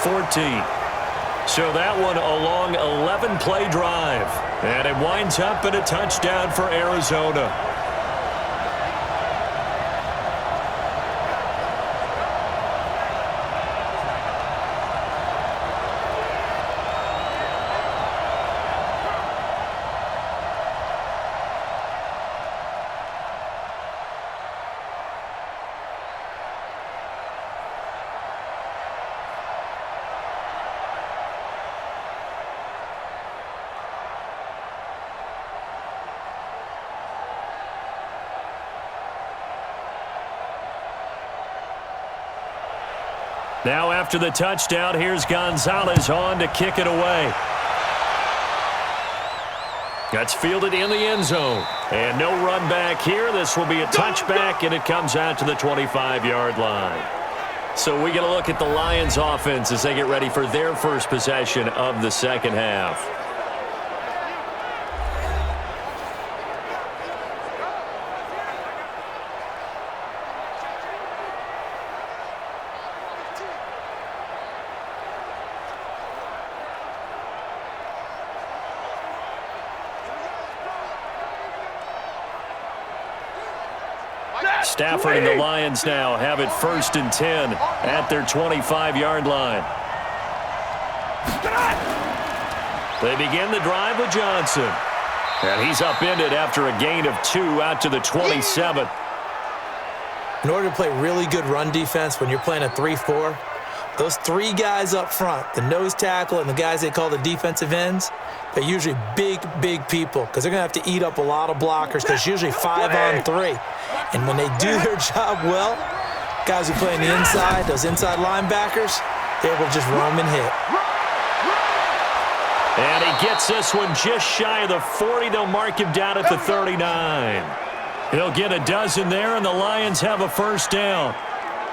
Speaker 3: So that one a long 11-play drive, and it winds up in a touchdown for Arizona. Now after the touchdown, here's Gonzalez on to kick it away. That's fielded in the end zone. And no run back here. This will be a touchback, and it comes out to the 25-yard line. So we get a look at the Lions offense as they get ready for their first possession of the second half. Stafford and the Lions now have it 1st and 10 at their 25-yard line. They begin the drive with Johnson. And he's upended after a gain of 2 out to the 27.
Speaker 4: In order to play really good run defense when you're playing a 3-4, those 3 guys up front, the nose tackle and the guys they call the defensive ends, they're usually big, big people because they're going to have to eat up a lot of blockers because it's usually 5 on 3. And when they do their job well, guys who play on the inside, those inside linebackers, they're able to just roam and hit.
Speaker 3: And he gets this one just shy of the 40. They'll mark him down at the 39. He'll get a dozen there, and the Lions have a 1st down.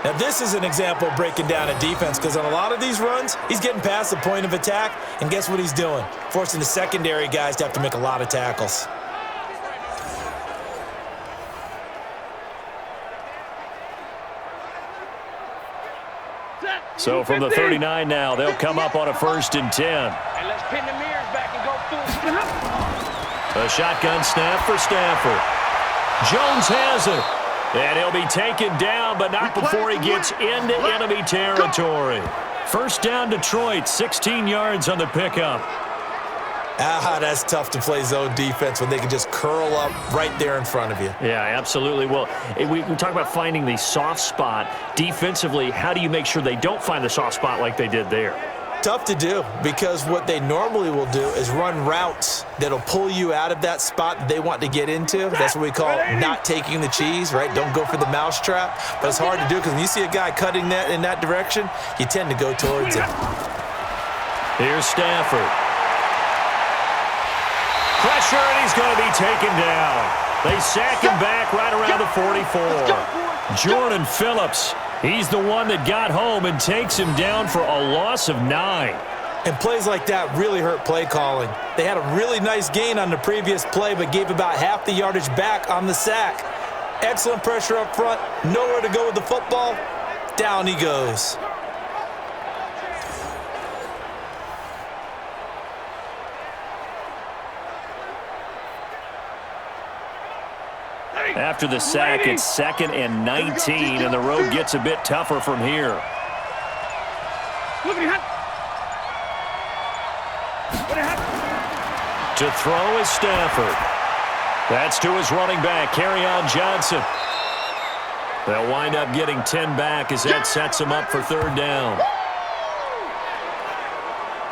Speaker 4: Now, this is an example of breaking down a defense because on a lot of these runs, he's getting past the point of attack, and guess what he's doing? Forcing the secondary guys to have to make a lot of tackles.
Speaker 3: So from the 39 now, they'll come up on a 1st and 10.
Speaker 5: And let's pin the mirrors back and go full.
Speaker 3: A shotgun snap for Stafford. Jones has it. And he'll be taken down, but not before he gets into enemy territory. 1st down, Detroit, 16 yards on the pickup.
Speaker 4: That's tough to play zone defense when they can just curl up right there in front of you.
Speaker 3: Yeah, absolutely. Well, we talk about finding the soft spot. Defensively, how do you make sure they don't find the soft spot like they did there?
Speaker 4: Tough to do because what they normally will do is run routes that'll pull you out of that spot that they want to get into. That's what we call not taking the cheese, right? Don't go for the mousetrap. But it's hard to do because when you see a guy cutting that in that direction, you tend to go towards him.
Speaker 3: Here's Stafford. Pressure, and he's going to be taken down. They sack him back right around the 44. Jordan Phillips, he's the one that got home and takes him down for a loss of 9.
Speaker 4: And plays like that really hurt play calling. They had a really nice gain on the previous play, but gave about half the yardage back on the sack. Excellent pressure up front, nowhere to go with the football. Down he goes.
Speaker 3: After the sack, it's 2nd and 19, and the road gets a bit tougher from here. To throw is Stafford. That's to his running back, Kerryon Johnson. They'll wind up getting 10 back as that sets him up for 3rd down.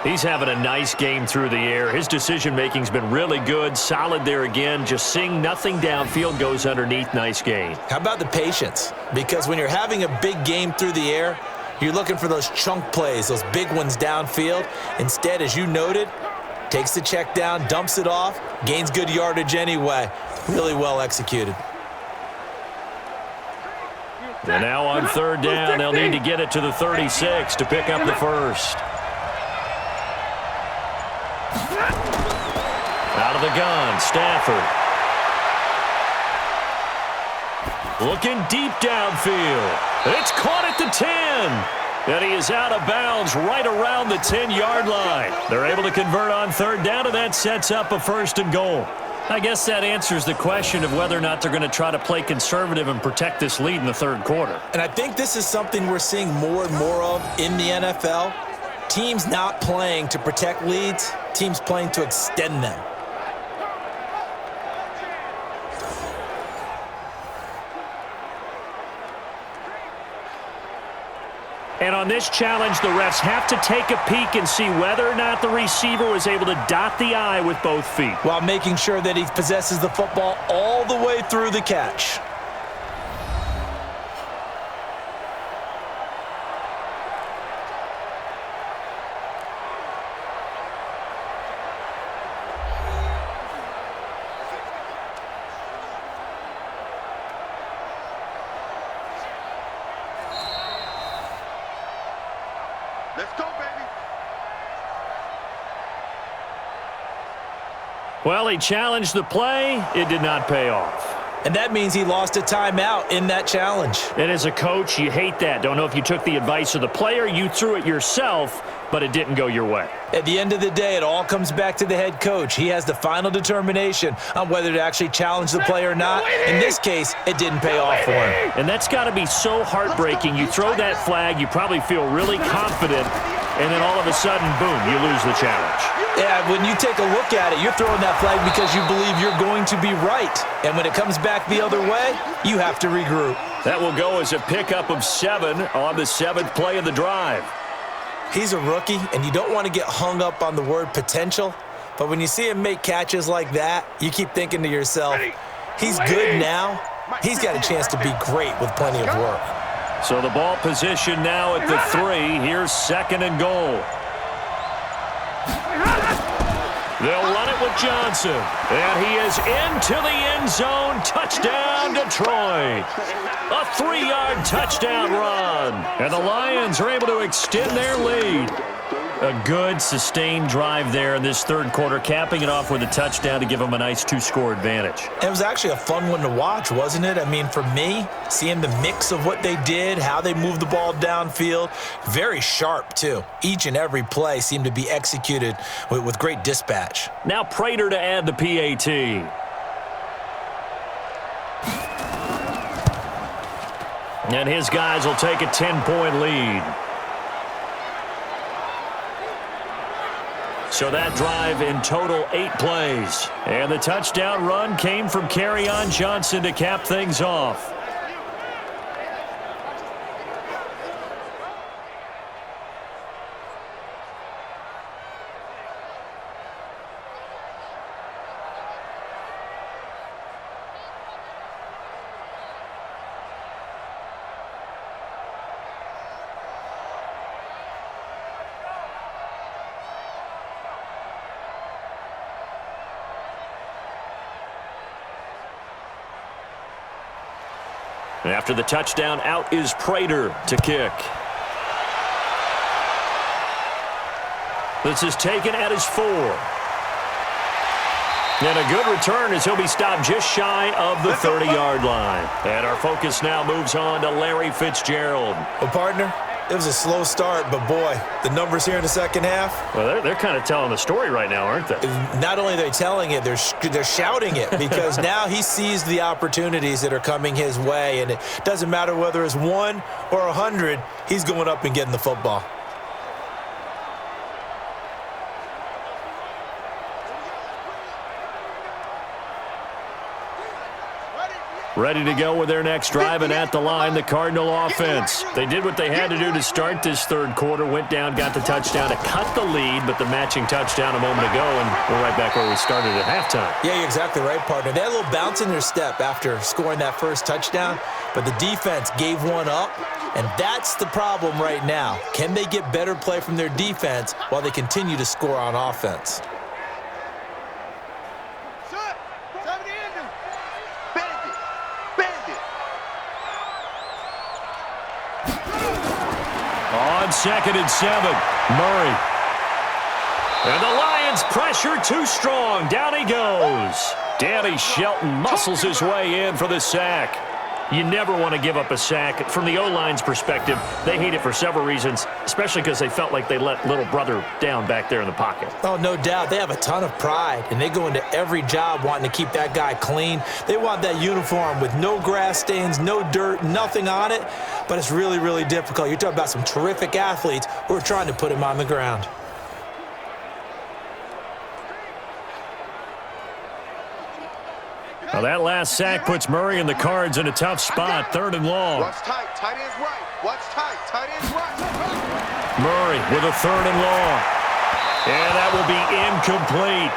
Speaker 3: He's having a nice game through the air. His decision-making's been really good. Solid there again. Just seeing nothing downfield, goes underneath. Nice game.
Speaker 4: How about the patience? Because when you're having a big game through the air, you're looking for those chunk plays, those big ones downfield. Instead, as you noted, takes the check down, dumps it off, gains good yardage anyway. Really well executed.
Speaker 3: And now on 3rd down, they'll need to get it to the 36 to pick up the 1st. Out of the gun, Stafford. Looking deep downfield. It's caught at the 10. And he is out of bounds right around the 10-yard line. They're able to convert on 3rd down, and that sets up a 1st and goal. I guess that answers the question of whether or not they're going to try to play conservative and protect this lead in the 3rd quarter.
Speaker 4: And I think this is something we're seeing more and more of in the NFL. Teams not playing to protect leads, teams playing to extend them.
Speaker 3: And on this challenge, the refs have to take a peek and see whether or not the receiver was able to dot the I with both feet,
Speaker 4: while making sure that he possesses the football all the way through the catch.
Speaker 5: Let's go, baby.
Speaker 3: Well, he challenged the play. It did not pay off.
Speaker 4: And that means he lost a timeout in that challenge.
Speaker 3: And as a coach, you hate that. Don't know if you took the advice of the player, you threw it yourself, but it didn't go your way.
Speaker 4: At the end of the day, it all comes back to the head coach. He has the final determination on whether to actually challenge the play or not. In this case, it didn't pay off for him.
Speaker 3: And that's got to be so heartbreaking. You throw that flag, you probably feel really confident, and then all of a sudden, boom, you lose the challenge.
Speaker 4: Yeah, when you take a look at it, you're throwing that flag because you believe you're going to be right. And when it comes back the other way, you have to regroup.
Speaker 3: That will go as a pickup of 7 on the 7th play of the drive.
Speaker 4: He's a rookie, and you don't want to get hung up on the word potential. But when you see him make catches like that, you keep thinking to yourself, he's good now. He's got a chance to be great with plenty of work.
Speaker 3: So the ball position now at the 3. Here's 2nd and goal. They'll run it with Johnson. And he is into the end zone. Touchdown, Detroit. A 3-yard touchdown run. And the Lions are able to extend their lead. A good, sustained drive there in this third quarter, capping it off with a touchdown to give them a nice 2-score advantage.
Speaker 4: It was actually a fun one to watch, wasn't it? I mean, for me, seeing the mix of what they did, how they moved the ball downfield, very sharp, too. Each and every play seemed to be executed with great dispatch.
Speaker 3: Now Prater to add the PAT. And his guys will take a 10-point lead. So that drive in total 8 plays. And the touchdown run came from Kerryon Johnson to cap things off. After the touchdown, out is Prater to kick. This is taken at his 4. And a good return as he'll be stopped just shy of the 30-yard line. And our focus now moves on to Larry Fitzgerald.
Speaker 4: Well, partner, it was a slow start, but boy, the numbers here in the second half.
Speaker 3: Well, they're kind of telling the story right now, aren't they?
Speaker 4: Not only are they telling it, they're shouting it because now he sees the opportunities that are coming his way, and it doesn't matter whether it's 1 or 100, he's going up and getting the football.
Speaker 3: Ready to go with their next drive, and at the line, the Cardinal offense. They did what they had to do to start this third quarter, went down, got the touchdown to cut the lead, but the matching touchdown a moment ago, and we're right back where we started at halftime.
Speaker 4: Yeah, you're exactly right, partner. They had a little bounce in their step after scoring that first touchdown, but the defense gave one up, and that's the problem right now. Can they get better play from their defense while they continue to score on offense?
Speaker 3: On 2nd and 7, Murray. And the Lions pressure too strong. Down he goes. Danny Shelton muscles his way in for the sack. You never want to give up a sack. From the O-line's perspective, they hate it for several reasons, especially because they felt like they let little brother down back there in the pocket.
Speaker 4: Oh, no doubt. They have a ton of pride, and they go into every job wanting to keep that guy clean. They want that uniform with no grass stains, no dirt, nothing on it, but it's really, really difficult. You're talking about some terrific athletes who are trying to put him on the ground.
Speaker 3: Well, that last sack puts Murray and the Cards in a tough spot, 3rd and long.
Speaker 5: Watch tight, tight end's right. Watch tight, tight end's right.
Speaker 3: Murray with a 3rd and long. And that will be incomplete.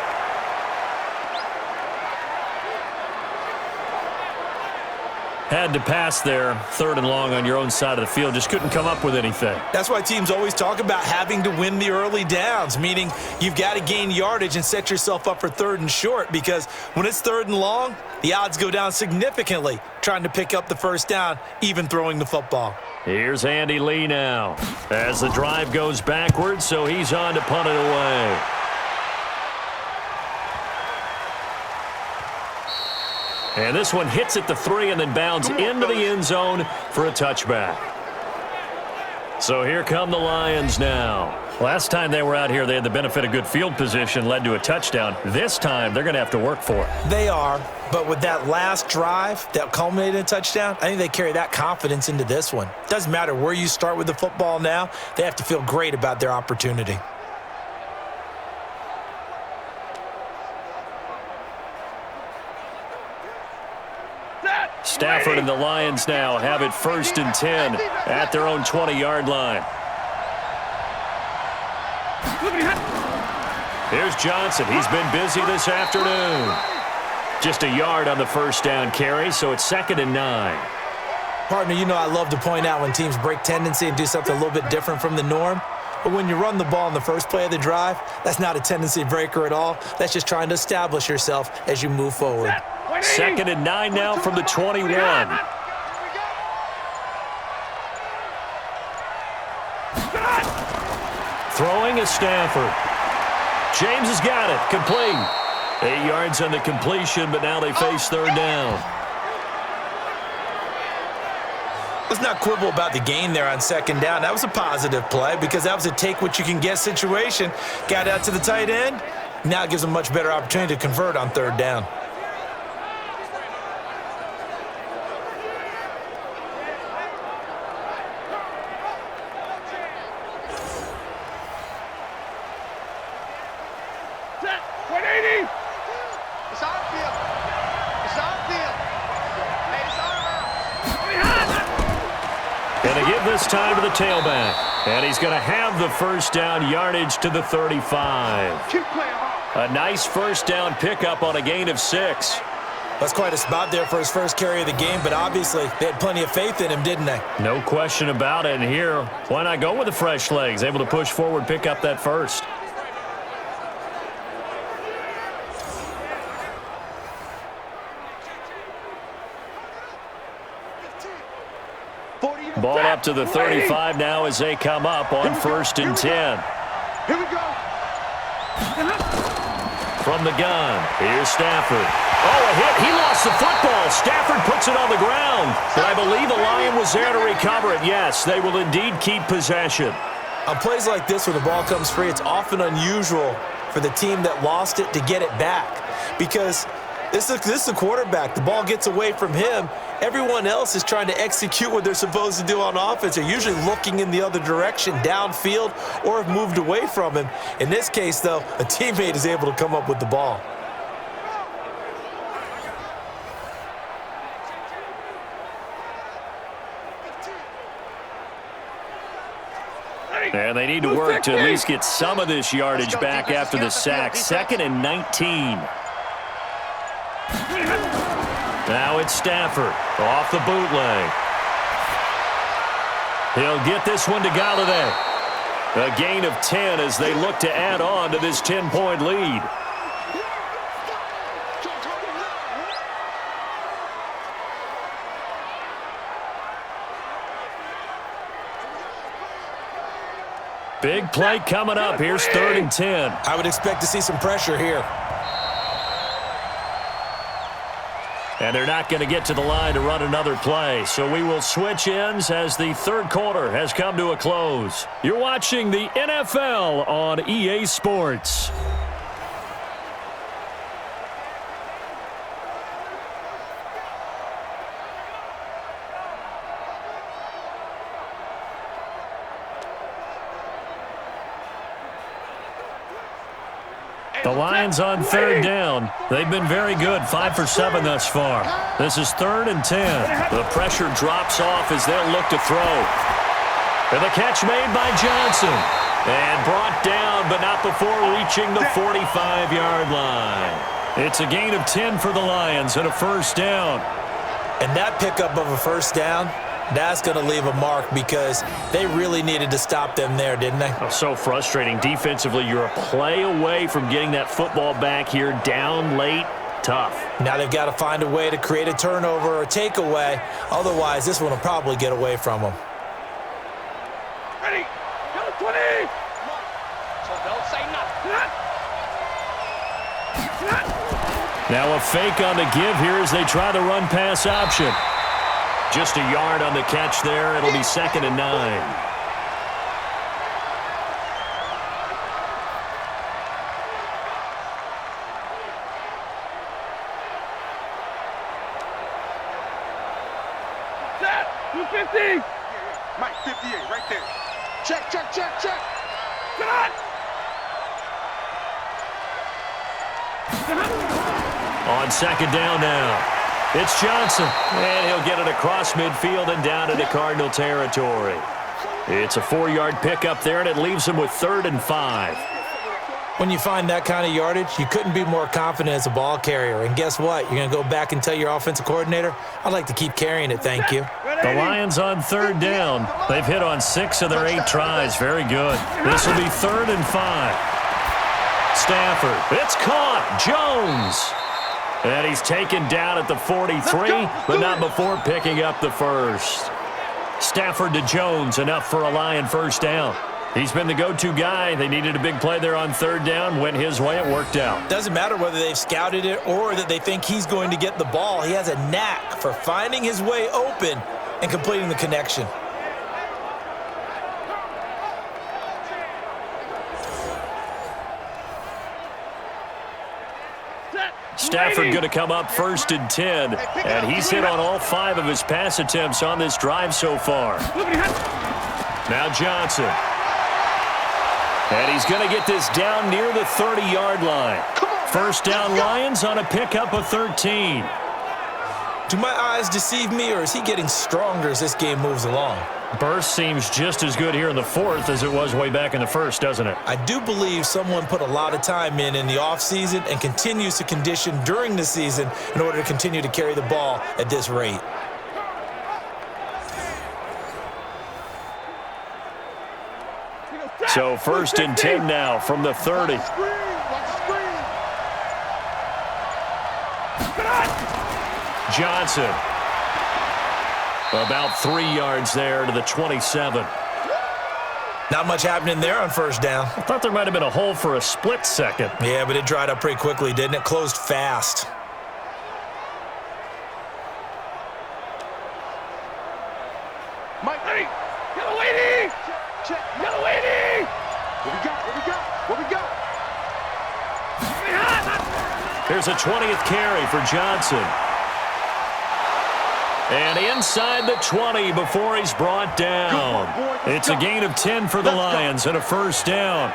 Speaker 3: Had to pass there, 3rd and long on your own side of the field. Just couldn't come up with anything.
Speaker 4: That's why teams always talk about having to win the early downs, meaning you've got to gain yardage and set yourself up for 3rd and short, because when it's 3rd and long, the odds go down significantly trying to pick up the first down, even throwing the football.
Speaker 3: Here's Andy Lee now as the drive goes backwards, so he's on to punt it away. And this one hits at the 3 and then bounds into the end zone for a touchback. So here come the Lions now. Last time they were out here, they had the benefit of good field position, led to a touchdown. This time, they're going to have to work for it.
Speaker 4: They are, but with that last drive that culminated in a touchdown, I think they carry that confidence into this one. Doesn't matter where you start with the football now, they have to feel great about their opportunity.
Speaker 3: Stafford and the Lions now have it 1st and 10 at their own 20-yard line. Here's Johnson. He's been busy this afternoon. Just a yard on the first down carry, so it's 2nd and 9.
Speaker 4: Partner, you know I love to point out when teams break tendency and do something a little bit different from the norm. But when you run the ball in the first play of the drive, that's not a tendency breaker at all. That's just trying to establish yourself as you move forward.
Speaker 3: 2nd and 9 now from the 21. Throwing is Stafford. James has got it. Complete. 8 yards on the completion, but now they face 3rd down.
Speaker 4: Let's not quibble about the gain there on 2nd down. That was a positive play because that was a take-what-you-can-get situation. Got out to the tight end. Now it gives them a much better opportunity to convert on 3rd down.
Speaker 3: Time to the tailback, and he's going to have the 1st down, yardage to the 35. A nice 1st down pickup on a gain of 6.
Speaker 4: That's quite a spot there for his first carry of the game, but obviously they had plenty of faith in him, didn't they?
Speaker 3: No question about it, and here, why not go with the fresh legs? Able to push forward, pick up that first. Ball up to the 35 now as they come up on 1st and 10.
Speaker 5: Here we go.
Speaker 3: From the gun, here's Stafford. Oh, a hit. He lost the football. Stafford puts it on the ground. But I believe the Lion was there to recover it. Yes, they will indeed keep possession.
Speaker 4: On plays like this, when the ball comes free, it's often unusual for the team that lost it to get it back. Because this is a quarterback. The ball gets away from him. Everyone else is trying to execute what they're supposed to do on offense. They're usually looking in the other direction, downfield, or have moved away from him. In this case, though, a teammate is able to come up with the ball.
Speaker 3: And they need to work to at least get some of this yardage back after the sack. 2nd and 19. Now it's Stafford off the bootleg. He'll get this one to Galladay. A gain of 10 as they look to add on to this 10-point lead. Big play coming up. Here's 3rd and 10.
Speaker 4: I would expect to see some pressure here.
Speaker 3: And they're not going to get to the line to run another play. So we will switch ends as the 3rd quarter has come to a close. You're watching the NFL on EA Sports. The Lions on 3rd down. They've been very good, 5 for 7 thus far. This is 3rd and 10. The pressure drops off as they'll look to throw. And the catch made by Johnson. And brought down, but not before reaching the 45-yard line. It's a gain of 10 for the Lions and a 1st down.
Speaker 4: And that pickup of a 1st down, that's going to leave a mark because they really needed to stop them there, didn't they?
Speaker 3: Oh, so frustrating. Defensively, you're a play away from getting that football back here down late. Tough.
Speaker 4: Now they've got to find a way to create a turnover or takeaway. Otherwise, this one will probably get away from them.
Speaker 5: Ready? Go 20! So don't say nothing.
Speaker 3: Now a fake on the give here as they try the run-pass option. Just a yard on the catch there. It'll be 2nd and 9.
Speaker 5: 250. Mike, 58, right there. Check, check, check, check. Cut.
Speaker 3: On second down now. It's Johnson, and he'll get it across midfield and down into Cardinal territory. It's a 4-yard pickup there, and it leaves him with 3rd and 5.
Speaker 4: When you find that kind of yardage, you couldn't be more confident as a ball carrier. And guess what? You're going to go back and tell your offensive coordinator, I'd like to keep carrying it, thank you.
Speaker 3: The Lions on 3rd down. They've hit on 6 of their 8 tries. Very good. This will be 3rd and 5. Stafford. It's caught. Jones. And he's taken down at the 43, but not before picking up the first. Stafford to Jones, enough for a Lion first down. He's been the go-to guy. They needed a big play there on 3rd down. Went his way. It worked out.
Speaker 4: Doesn't matter whether they've scouted it or that they think he's going to get the ball. He has a knack for finding his way open and completing the connection.
Speaker 3: Stafford going to come up 1st and 10, and he's hit on all 5 of his pass attempts on this drive so far. Now Johnson. And he's going to get this down near the 30-yard line. First down Lions on a pickup of 13.
Speaker 4: Do my eyes deceive me, or is he getting stronger as this game moves along?
Speaker 3: Burst seems just as good here in the 4th as it was way back in the 1st, doesn't it?
Speaker 4: I do believe someone put a lot of time in the offseason and continues to condition during the season in order to continue to carry the ball at this rate.
Speaker 3: So 1st and 10 now from the 30. Johnson. About 3 yards there to the 27.
Speaker 4: Not much happening there on first down.
Speaker 3: I thought there might have been a hole for a split second.
Speaker 4: Yeah, but it dried up pretty quickly, didn't it? Closed fast.
Speaker 5: Mike, hey, yellow lady! Check, yellow lady! What we got? What we got? What we got?
Speaker 3: Here's a 20th carry for Johnson. And inside the 20 before he's brought down. It's a gain of 10 for the Lions and a first down.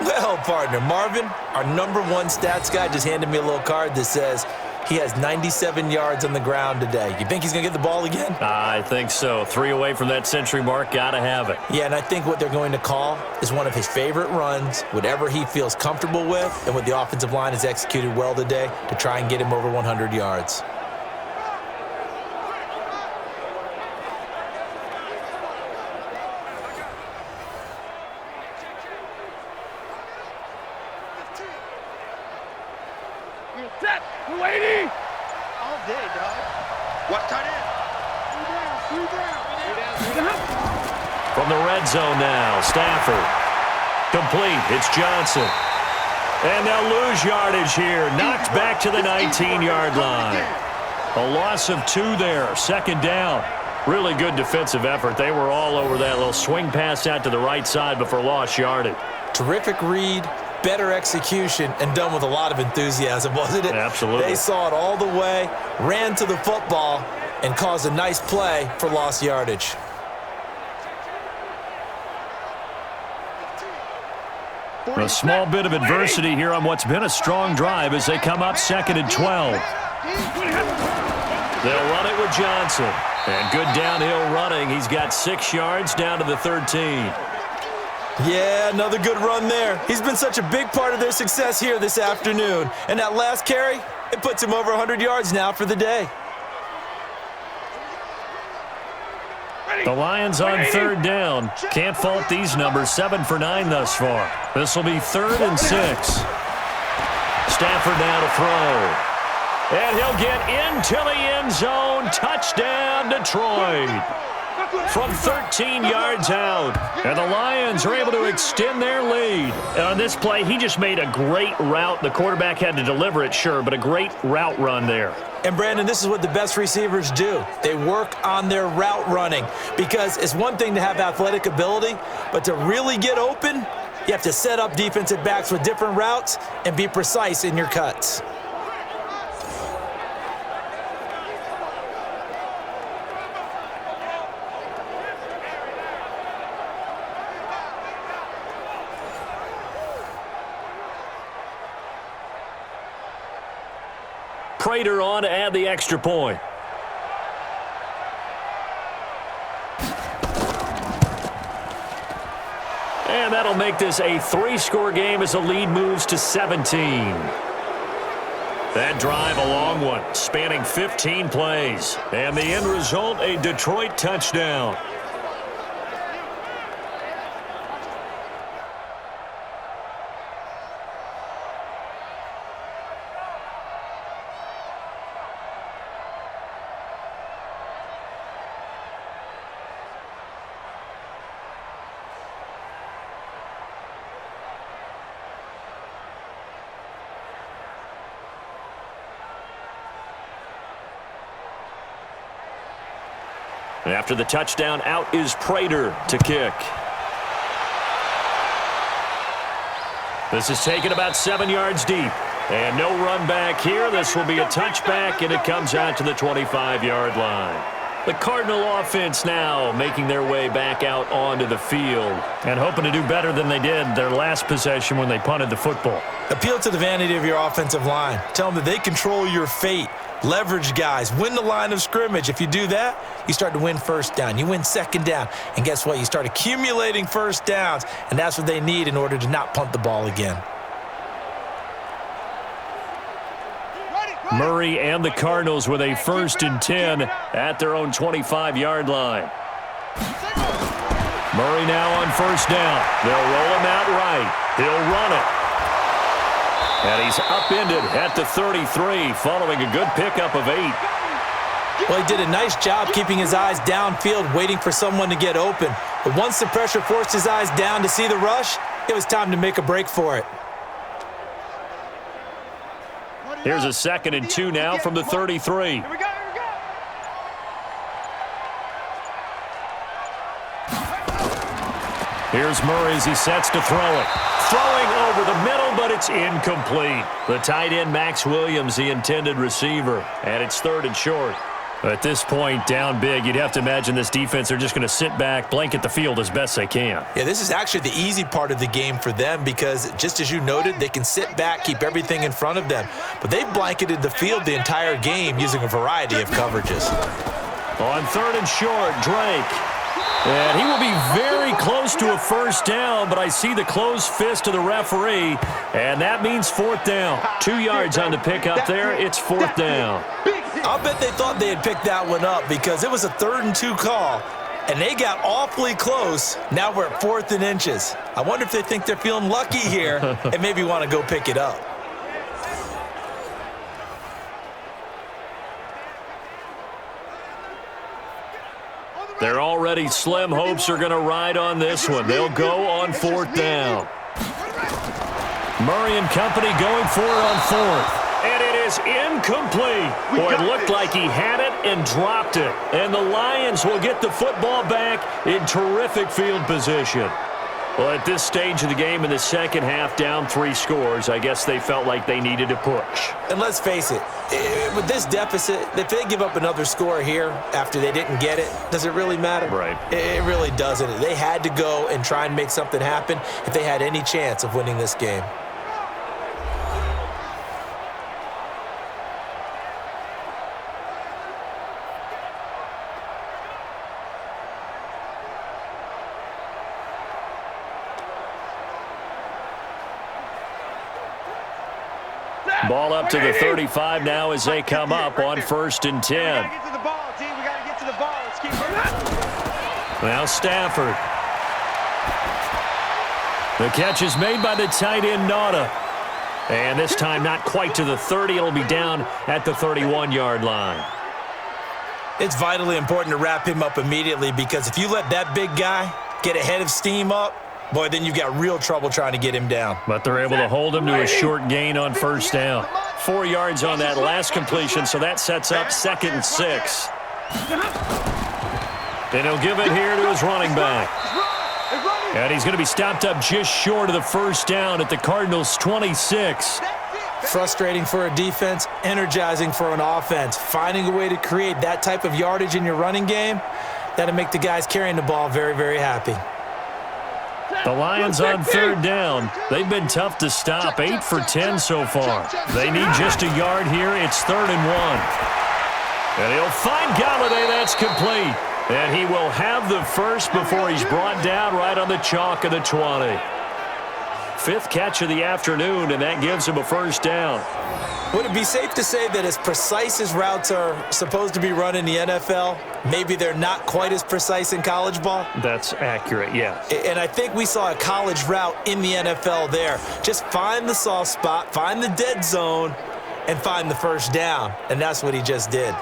Speaker 4: Well, partner, Marvin, our #1 stats guy just handed me a little card that says he has 97 yards on the ground today. You think he's going to get the ball again?
Speaker 3: I think so. 3 away from that century mark. Got to have it.
Speaker 4: Yeah, and I think what they're going to call is one of his favorite runs, whatever he feels comfortable with, and what the offensive line has executed well today to try and get him over 100 yards.
Speaker 5: Set, lady! All day, dog. Watch tight end. Three down.
Speaker 3: From the red zone now, Stafford. Complete. It's Johnson. And they'll lose yardage here. Knocked back to the 19-yard line. A loss of 2 there. 2nd down. Really good defensive effort. They were all over that little swing pass out to the right side before lost yardage.
Speaker 4: Terrific read, better execution, and done with a lot of enthusiasm, wasn't it?
Speaker 3: Absolutely.
Speaker 4: They saw it all the way, ran to the football, and caused a nice play for lost yardage.
Speaker 3: A small bit of adversity here on what's been a strong drive as they come up 2nd and 12. They'll run it with Johnson. And good downhill running. He's got 6 yards down to the 13.
Speaker 4: Yeah, another good run there. He's been such a big part of their success here this afternoon. And that last carry, it puts him over 100 yards now for the day.
Speaker 3: The Lions on 3rd down. Can't fault these numbers. 7 for 9 thus far. This will be 3rd and 6. Stafford now to throw. And he'll get into the end zone. Touchdown, Detroit. From 13 yards out. And the Lions are able to extend their lead. And on this play, he just made a great route. The quarterback had to deliver it, sure, but a great route run there.
Speaker 4: And, Brandon, this is what the best receivers do. They work on their route running because it's one thing to have athletic ability, but to really get open, you have to set up defensive backs with different routes and be precise in your cuts.
Speaker 3: Prater on to add the extra point. And that'll make this a 3-score game as the lead moves to 17. That drive, a long one, spanning 15 plays. And the end result, a Detroit touchdown. After the touchdown, out is Prater to kick. This is taken about 7 yards deep. And no run back here. This will be a touchback, and it comes out to the 25-yard line. The Cardinal offense now making their way back out onto the field and hoping to do better than they did their last possession when they punted the football.
Speaker 4: Appeal to the vanity of your offensive line. Tell them that they control your fate. Leverage guys. Win the line of scrimmage. If you do that, you start to win first down. You win second down. And guess what? You start accumulating first downs, and that's what they need in order to not punt the ball again.
Speaker 3: Murray and the Cardinals with a 1st and 10 at their own 25-yard line. Murray now on 1st down. They'll roll him out right. He'll run it. And he's upended at the 33 following a good pickup of 8.
Speaker 4: Well, he did a nice job keeping his eyes downfield, waiting for someone to get open. But once the pressure forced his eyes down to see the rush, it was time to make a break for it.
Speaker 3: Here's a 2nd and 2 now from the 33.
Speaker 5: Here we go.
Speaker 3: Here's Murray as he sets to throw it. Throwing over the middle, but it's incomplete. The tight end, Max Williams, the intended receiver. And it's 3rd and short. At this point, down big, you'd have to imagine this defense are just going to sit back, blanket the field as best they can.
Speaker 4: Yeah, this is actually the easy part of the game for them because, just as you noted, they can sit back, keep everything in front of them. But they've blanketed the field the entire game using a variety of coverages.
Speaker 3: On 3rd and short, Drake. And he will be very close to a 1st down, but I see the closed fist of the referee, and that means 4th down. 2 yards on the pickup there. It's 4th down.
Speaker 4: I'll bet they thought they had picked that one up because it was a 3rd and 2 call, and they got awfully close. Now we're at 4th and inches. I wonder if they think they're feeling lucky here and maybe want to go pick it up.
Speaker 3: Their already slim hopes are going to ride on this one. They'll go on 4th down. Murray and company going for it on 4th. And it is incomplete. Boy, it looked like he had it and dropped it. And the Lions will get the football back in terrific field position. Well, at this stage of the game in the second half, down 3 scores, I guess they felt like they needed to push.
Speaker 4: And let's face it, with this deficit, if they give up another score here after they didn't get it, does it really matter?
Speaker 3: Right.
Speaker 4: It really doesn't. They had to go and try and make something happen if they had any chance of winning this game.
Speaker 3: Ball up to the 35 now as they come up on 1st and 10.
Speaker 5: We gotta get to the ball, team. We gotta get to the ball. Let's keep moving.
Speaker 3: Now Stafford. The catch is made by the tight end, Nauta. And this time not quite to the 30. It'll be down at the 31-yard line.
Speaker 4: It's vitally important to wrap him up immediately because if you let that big guy get ahead of steam up, boy, then you've got real trouble trying to get him down. But
Speaker 3: they're able to hold him to a short gain on 1st down. 4 yards on that last completion, so that sets up 2nd and 6. And he'll give it here to his running back. And he's going to be stopped up just short of the 1st down at the Cardinals' 26.
Speaker 4: Frustrating for a defense, energizing for an offense. Finding a way to create that type of yardage in your running game, that'll make the guys carrying the ball very, very happy.
Speaker 3: The Lions on third down. They've been tough to stop, 8 for 10 so far. They need just a yard here. It's 3rd and 1. And he'll find Galladay. That's complete. And he will have the first before he's brought down right on the chalk of the 20. 5th catch of the afternoon, and that gives him a first down.
Speaker 4: Would it be safe to say that as precise as routes are supposed to be run in the NFL, maybe they're not quite as precise in college ball?
Speaker 3: That's accurate, yes.
Speaker 4: And I think we saw a college route in the NFL there. Just find the soft spot, find the dead zone, and find the first down. And that's what he just did.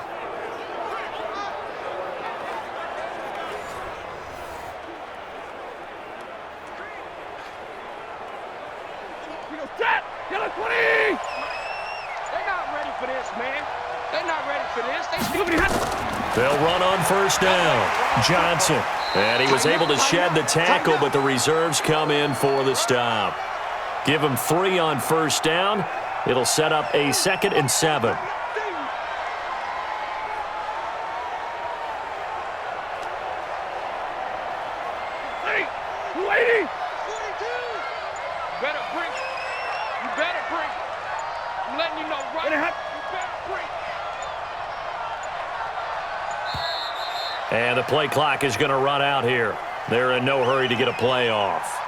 Speaker 3: They'll run on first down. Johnson. And he was able to shed the tackle, but the reserves come in for the stop. Give him 3 on first down. It'll set up a 2nd and 7. And the play clock is going to run out here. They're in no hurry to get a play off.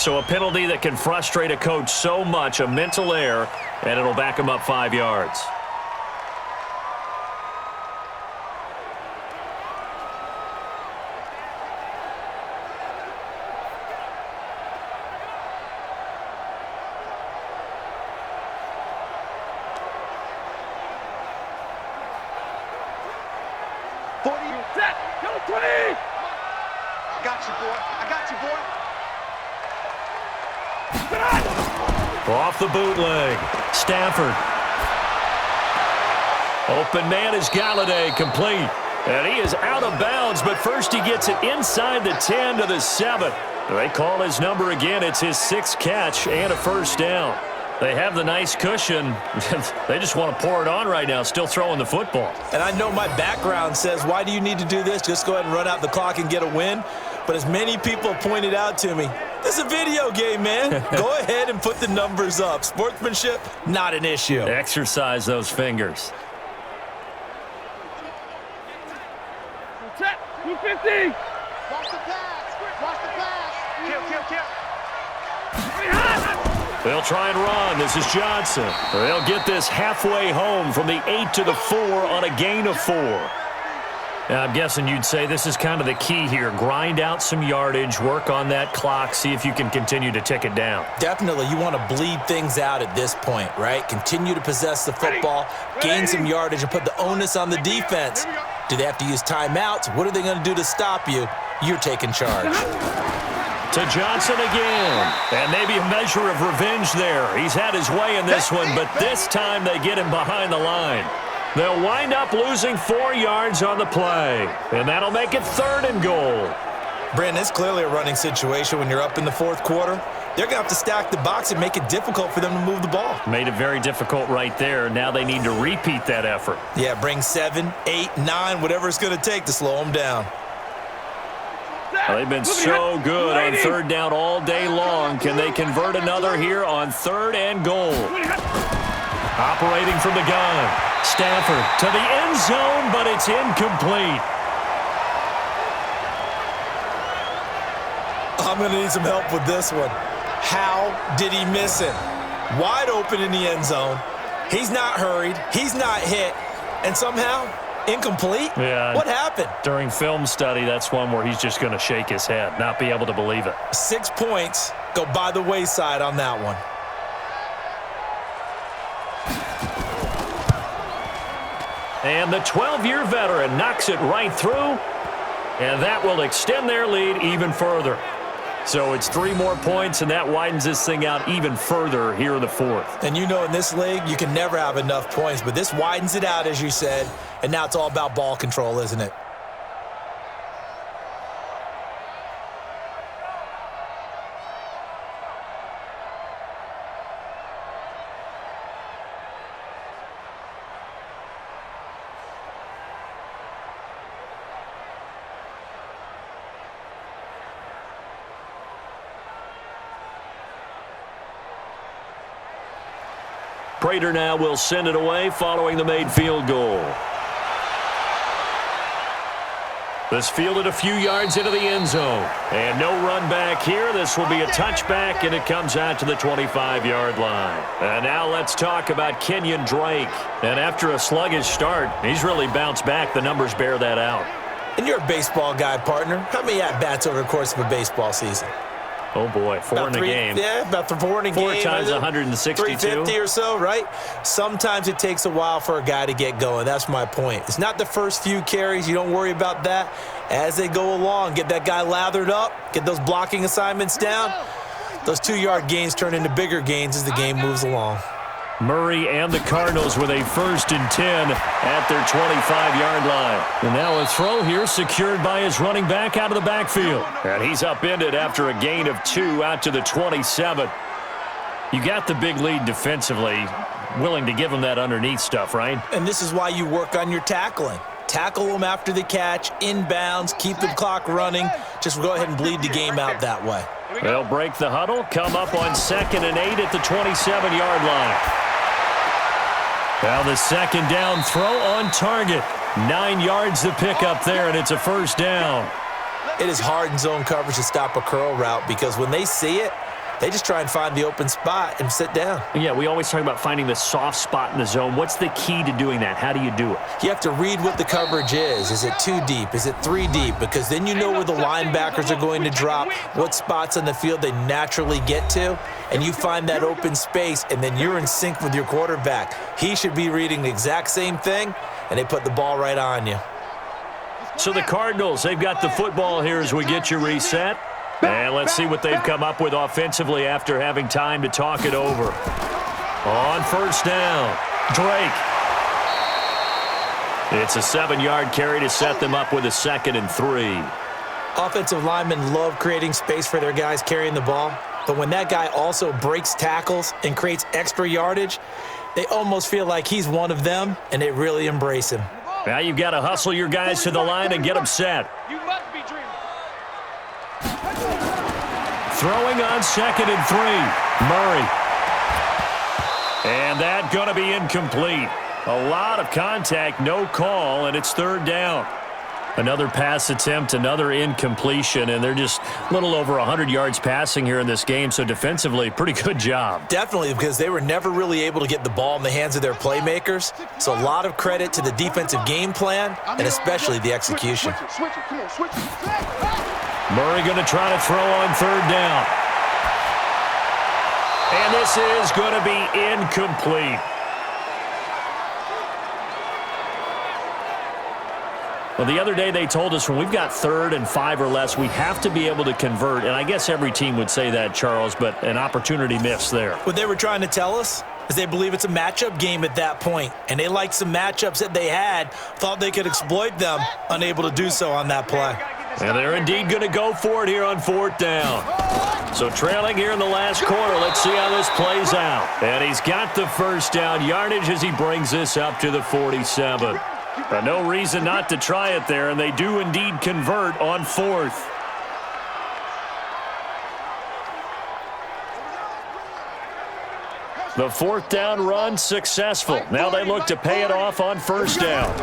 Speaker 3: So a penalty that can frustrate a coach so much, a mental error, and it'll back him up 5 yards. Off the bootleg. Stafford. Open man is Galladay, complete. And he is out of bounds, but first he gets it inside the 10 to the 7. They call his number again. It's his 6th catch and a first down. They have the nice cushion. They just want to pour it on right now, still throwing the football.
Speaker 4: And I know my background says, why do you need to do this? Just go ahead and run out the clock and get a win. But as many people pointed out to me, this is a video game, man. Go ahead and put the numbers up. Sportsmanship, not an issue.
Speaker 3: Exercise those fingers.
Speaker 5: Check, 250. Watch the pass. Watch the pass. Kill.
Speaker 3: They'll try and run. This is Johnson. They'll get this halfway home from the 8 to the 4 on a gain of 4. Now, I'm guessing you'd say this is kind of the key here. Grind out some yardage, work on that clock, see if you can continue to tick it down.
Speaker 4: Definitely. You want to bleed things out at this point, right? Continue to possess the football, gain some yardage, and put the onus on the defense. Do they have to use timeouts? What are they going to do to stop you? You're taking charge.
Speaker 3: To Johnson again. And maybe a measure of revenge there. He's had his way in this one, but this time they get him behind the line. They'll wind up losing 4 yards on the play. And that'll make it 3rd and goal.
Speaker 4: Brandon, it's clearly a running situation when you're up in the 4th quarter. They're going to have to stack the box and make it difficult for them to move the ball.
Speaker 3: Made it very difficult right there. Now they need to repeat that effort.
Speaker 4: Yeah, bring 7, 8, 9, whatever it's going to take to slow them down.
Speaker 3: Well, they've been so good on 3rd down all day long. Can they convert another here on 3rd and goal? Operating from the gun. Stafford to the end zone, but it's incomplete.
Speaker 4: I'm going to need some help with this one. How did he miss it? Wide open in the end zone. He's not hurried. He's not hit. And somehow, incomplete?
Speaker 3: Yeah.
Speaker 4: What happened?
Speaker 3: During film study, that's one where he's just going to shake his head, not be able to believe it.
Speaker 4: 6 points go by the wayside on that one.
Speaker 3: And the 12-year veteran knocks it right through, and that will extend their lead even further. So it's 3 more points, and that widens this thing out even further here in the 4th.
Speaker 4: And you know in this league, you can never have enough points, but this widens it out, as you said, and now it's all about ball control, isn't it?
Speaker 3: Prater now will send it away following the made field goal. This fielded a few yards into the end zone. And no run back here. This will be a touchback, and it comes out to the 25-yard line. And now let's talk about Kenyon Drake. And after a sluggish start, he's really bounced back. The numbers bear that out.
Speaker 4: And you're a baseball guy, partner. How many at-bats over the course of a baseball season?
Speaker 3: Oh, boy, four in a game.
Speaker 4: Yeah, about 4 in a game.
Speaker 3: 4 times 162.
Speaker 4: 350 or so, right? Sometimes it takes a while for a guy to get going. That's my point. It's not the first few carries. You don't worry about that. As they go along, get that guy lathered up, get those blocking assignments down. Those 2-yard gains turn into bigger gains as the game moves along.
Speaker 3: Murray and the Cardinals with a 1st and 10 at their 25-yard line. And now a throw here secured by his running back out of the backfield. And he's upended after a gain of 2 out to the 27. You got the big lead defensively, willing to give him that underneath stuff, right?
Speaker 4: And this is why you work on your tackling. Tackle them after the catch, inbounds, keep the clock running. Just go ahead and bleed the game out that way.
Speaker 3: They'll break the huddle, come up on 2nd and 8 at the 27-yard line. Now the second down throw on target. 9 yards to pick up there, and it's a 1st down.
Speaker 4: It is hard in zone coverage to stop a curl route because when they see it, they just try and find the open spot and sit down.
Speaker 3: Yeah, we always talk about finding the soft spot in the zone. What's the key to doing that? How do you do it?
Speaker 4: You have to read what the coverage is. Is it 2 deep? Is it 3 deep? Because then you know where the linebackers are going to drop, what spots on the field they naturally get to, and you find that open space, and then you're in sync with your quarterback. He should be reading the exact same thing, and they put the ball right on you.
Speaker 3: So the Cardinals, they've got the football here as we get you reset. And let's see what they've come up with offensively after having time to talk it over. On 1st down, Drake. It's a 7-yard carry to set them up with a 2nd and 3.
Speaker 4: Offensive linemen love creating space for their guys carrying the ball. But when that guy also breaks tackles and creates extra yardage, they almost feel like he's one of them, and they really embrace him.
Speaker 3: Now you've got to hustle your guys to the line and get them set.
Speaker 5: You must be dreaming.
Speaker 3: Throwing on 2nd and 3, Murray. And that going to be incomplete. A lot of contact, no call, and it's 3rd down. Another pass attempt, another incompletion, and they're just a little over 100 yards passing here in this game, so defensively, pretty good job.
Speaker 4: Definitely, because they were never really able to get the ball in the hands of their playmakers, so a lot of credit to the defensive game plan, and especially the execution.
Speaker 3: Murray going to try to throw on 3rd down. And this is going to be incomplete. Well, the other day they told us when we've got 3rd and 5 or less, we have to be able to convert. And I guess every team would say that, Charles, but an opportunity missed there.
Speaker 4: What they were trying to tell us is they believe it's a matchup game at that point. And they liked some matchups that they had, thought they could exploit them, unable to do so on that play.
Speaker 3: And they're indeed going to go for it here on 4th down. So trailing here in the last quarter, let's see how this plays out. And he's got the 1st down yardage as he brings this up to the 47. But no reason not to try it there, and they do indeed convert on 4th. The 4th down run successful. Now they look to pay it off on 1st down.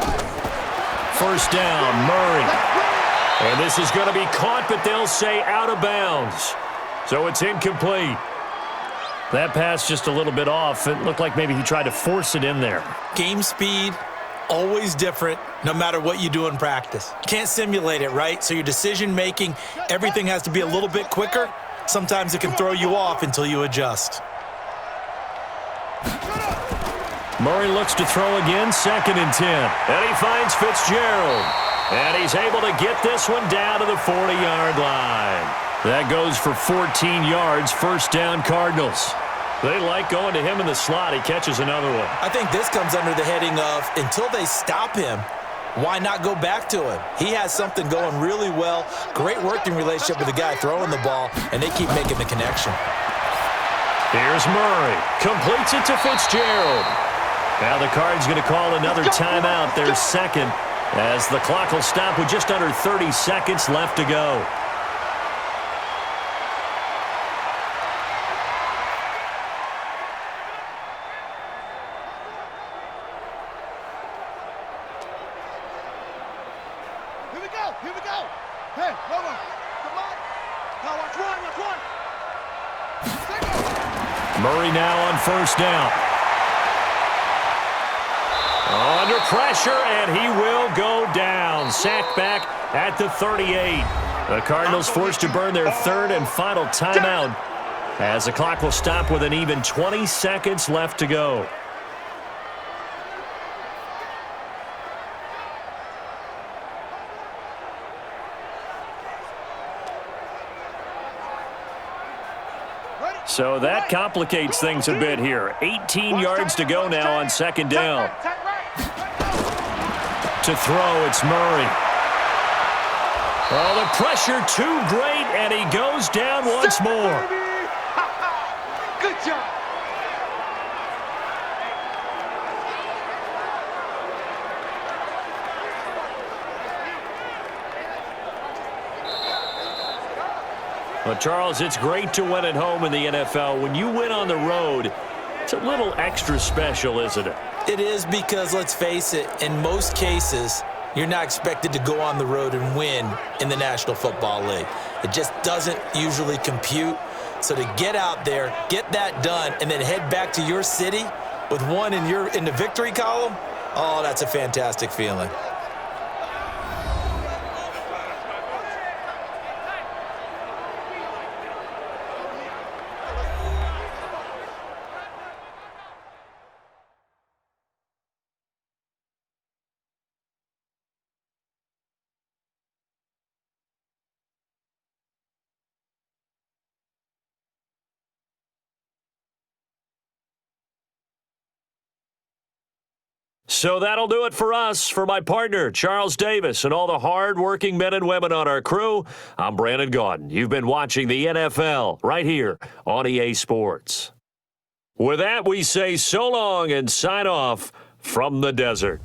Speaker 3: 1st down, Murray. And this is going to be caught, but they'll say out of bounds. So it's incomplete. That pass just a little bit off. It looked like maybe he tried to force it in there.
Speaker 4: Game speed, always different, no matter what you do in practice. You can't simulate it, right? So your decision-making, everything has to be a little bit quicker. Sometimes it can throw you off until you adjust.
Speaker 3: Murray looks to throw again, 2nd and 10. And he finds Fitzgerald. And he's able to get this one down to the 40-yard line. That goes for 14 yards, 1st down Cardinals. They like going to him in the slot. He catches another one.
Speaker 4: I think this comes under the heading of until they stop him, why not go back to him? He has something going really well, great working relationship with the guy throwing the ball, and they keep making the connection.
Speaker 3: Here's Murray. Completes it to Fitzgerald. Now the Cards going to call another timeout, their 2nd, as the clock will stop with just under 30 seconds left to go.
Speaker 5: Here we go. Hey, come on. Come on. Now watch one.
Speaker 3: Murray now on first down. Under pressure, and he will go down. Sacked back at the 38. The Cardinals forced to burn their third and final timeout as the clock will stop with an even 20 seconds left to go. So that complicates things a bit here. 18 yards to go now on second down. To throw, it's Murray. Oh, the pressure too great, and he goes down once more.
Speaker 5: Good job.
Speaker 3: Well, Charles, it's great to win at home in the NFL. When you win on the road, it's a little extra special, isn't it?
Speaker 4: It is because, let's face it, in most cases, you're not expected to go on the road and win in the National Football League. It just doesn't usually compute. So to get out there, get that done, and then head back to your city with one in the victory column, oh, that's a fantastic feeling.
Speaker 3: So that'll do it for us. For my partner, Charles Davis, and all the hard-working men and women on our crew, I'm Brandon Gaudin. You've been watching the NFL right here on EA Sports. With that, we say so long and sign off from the desert.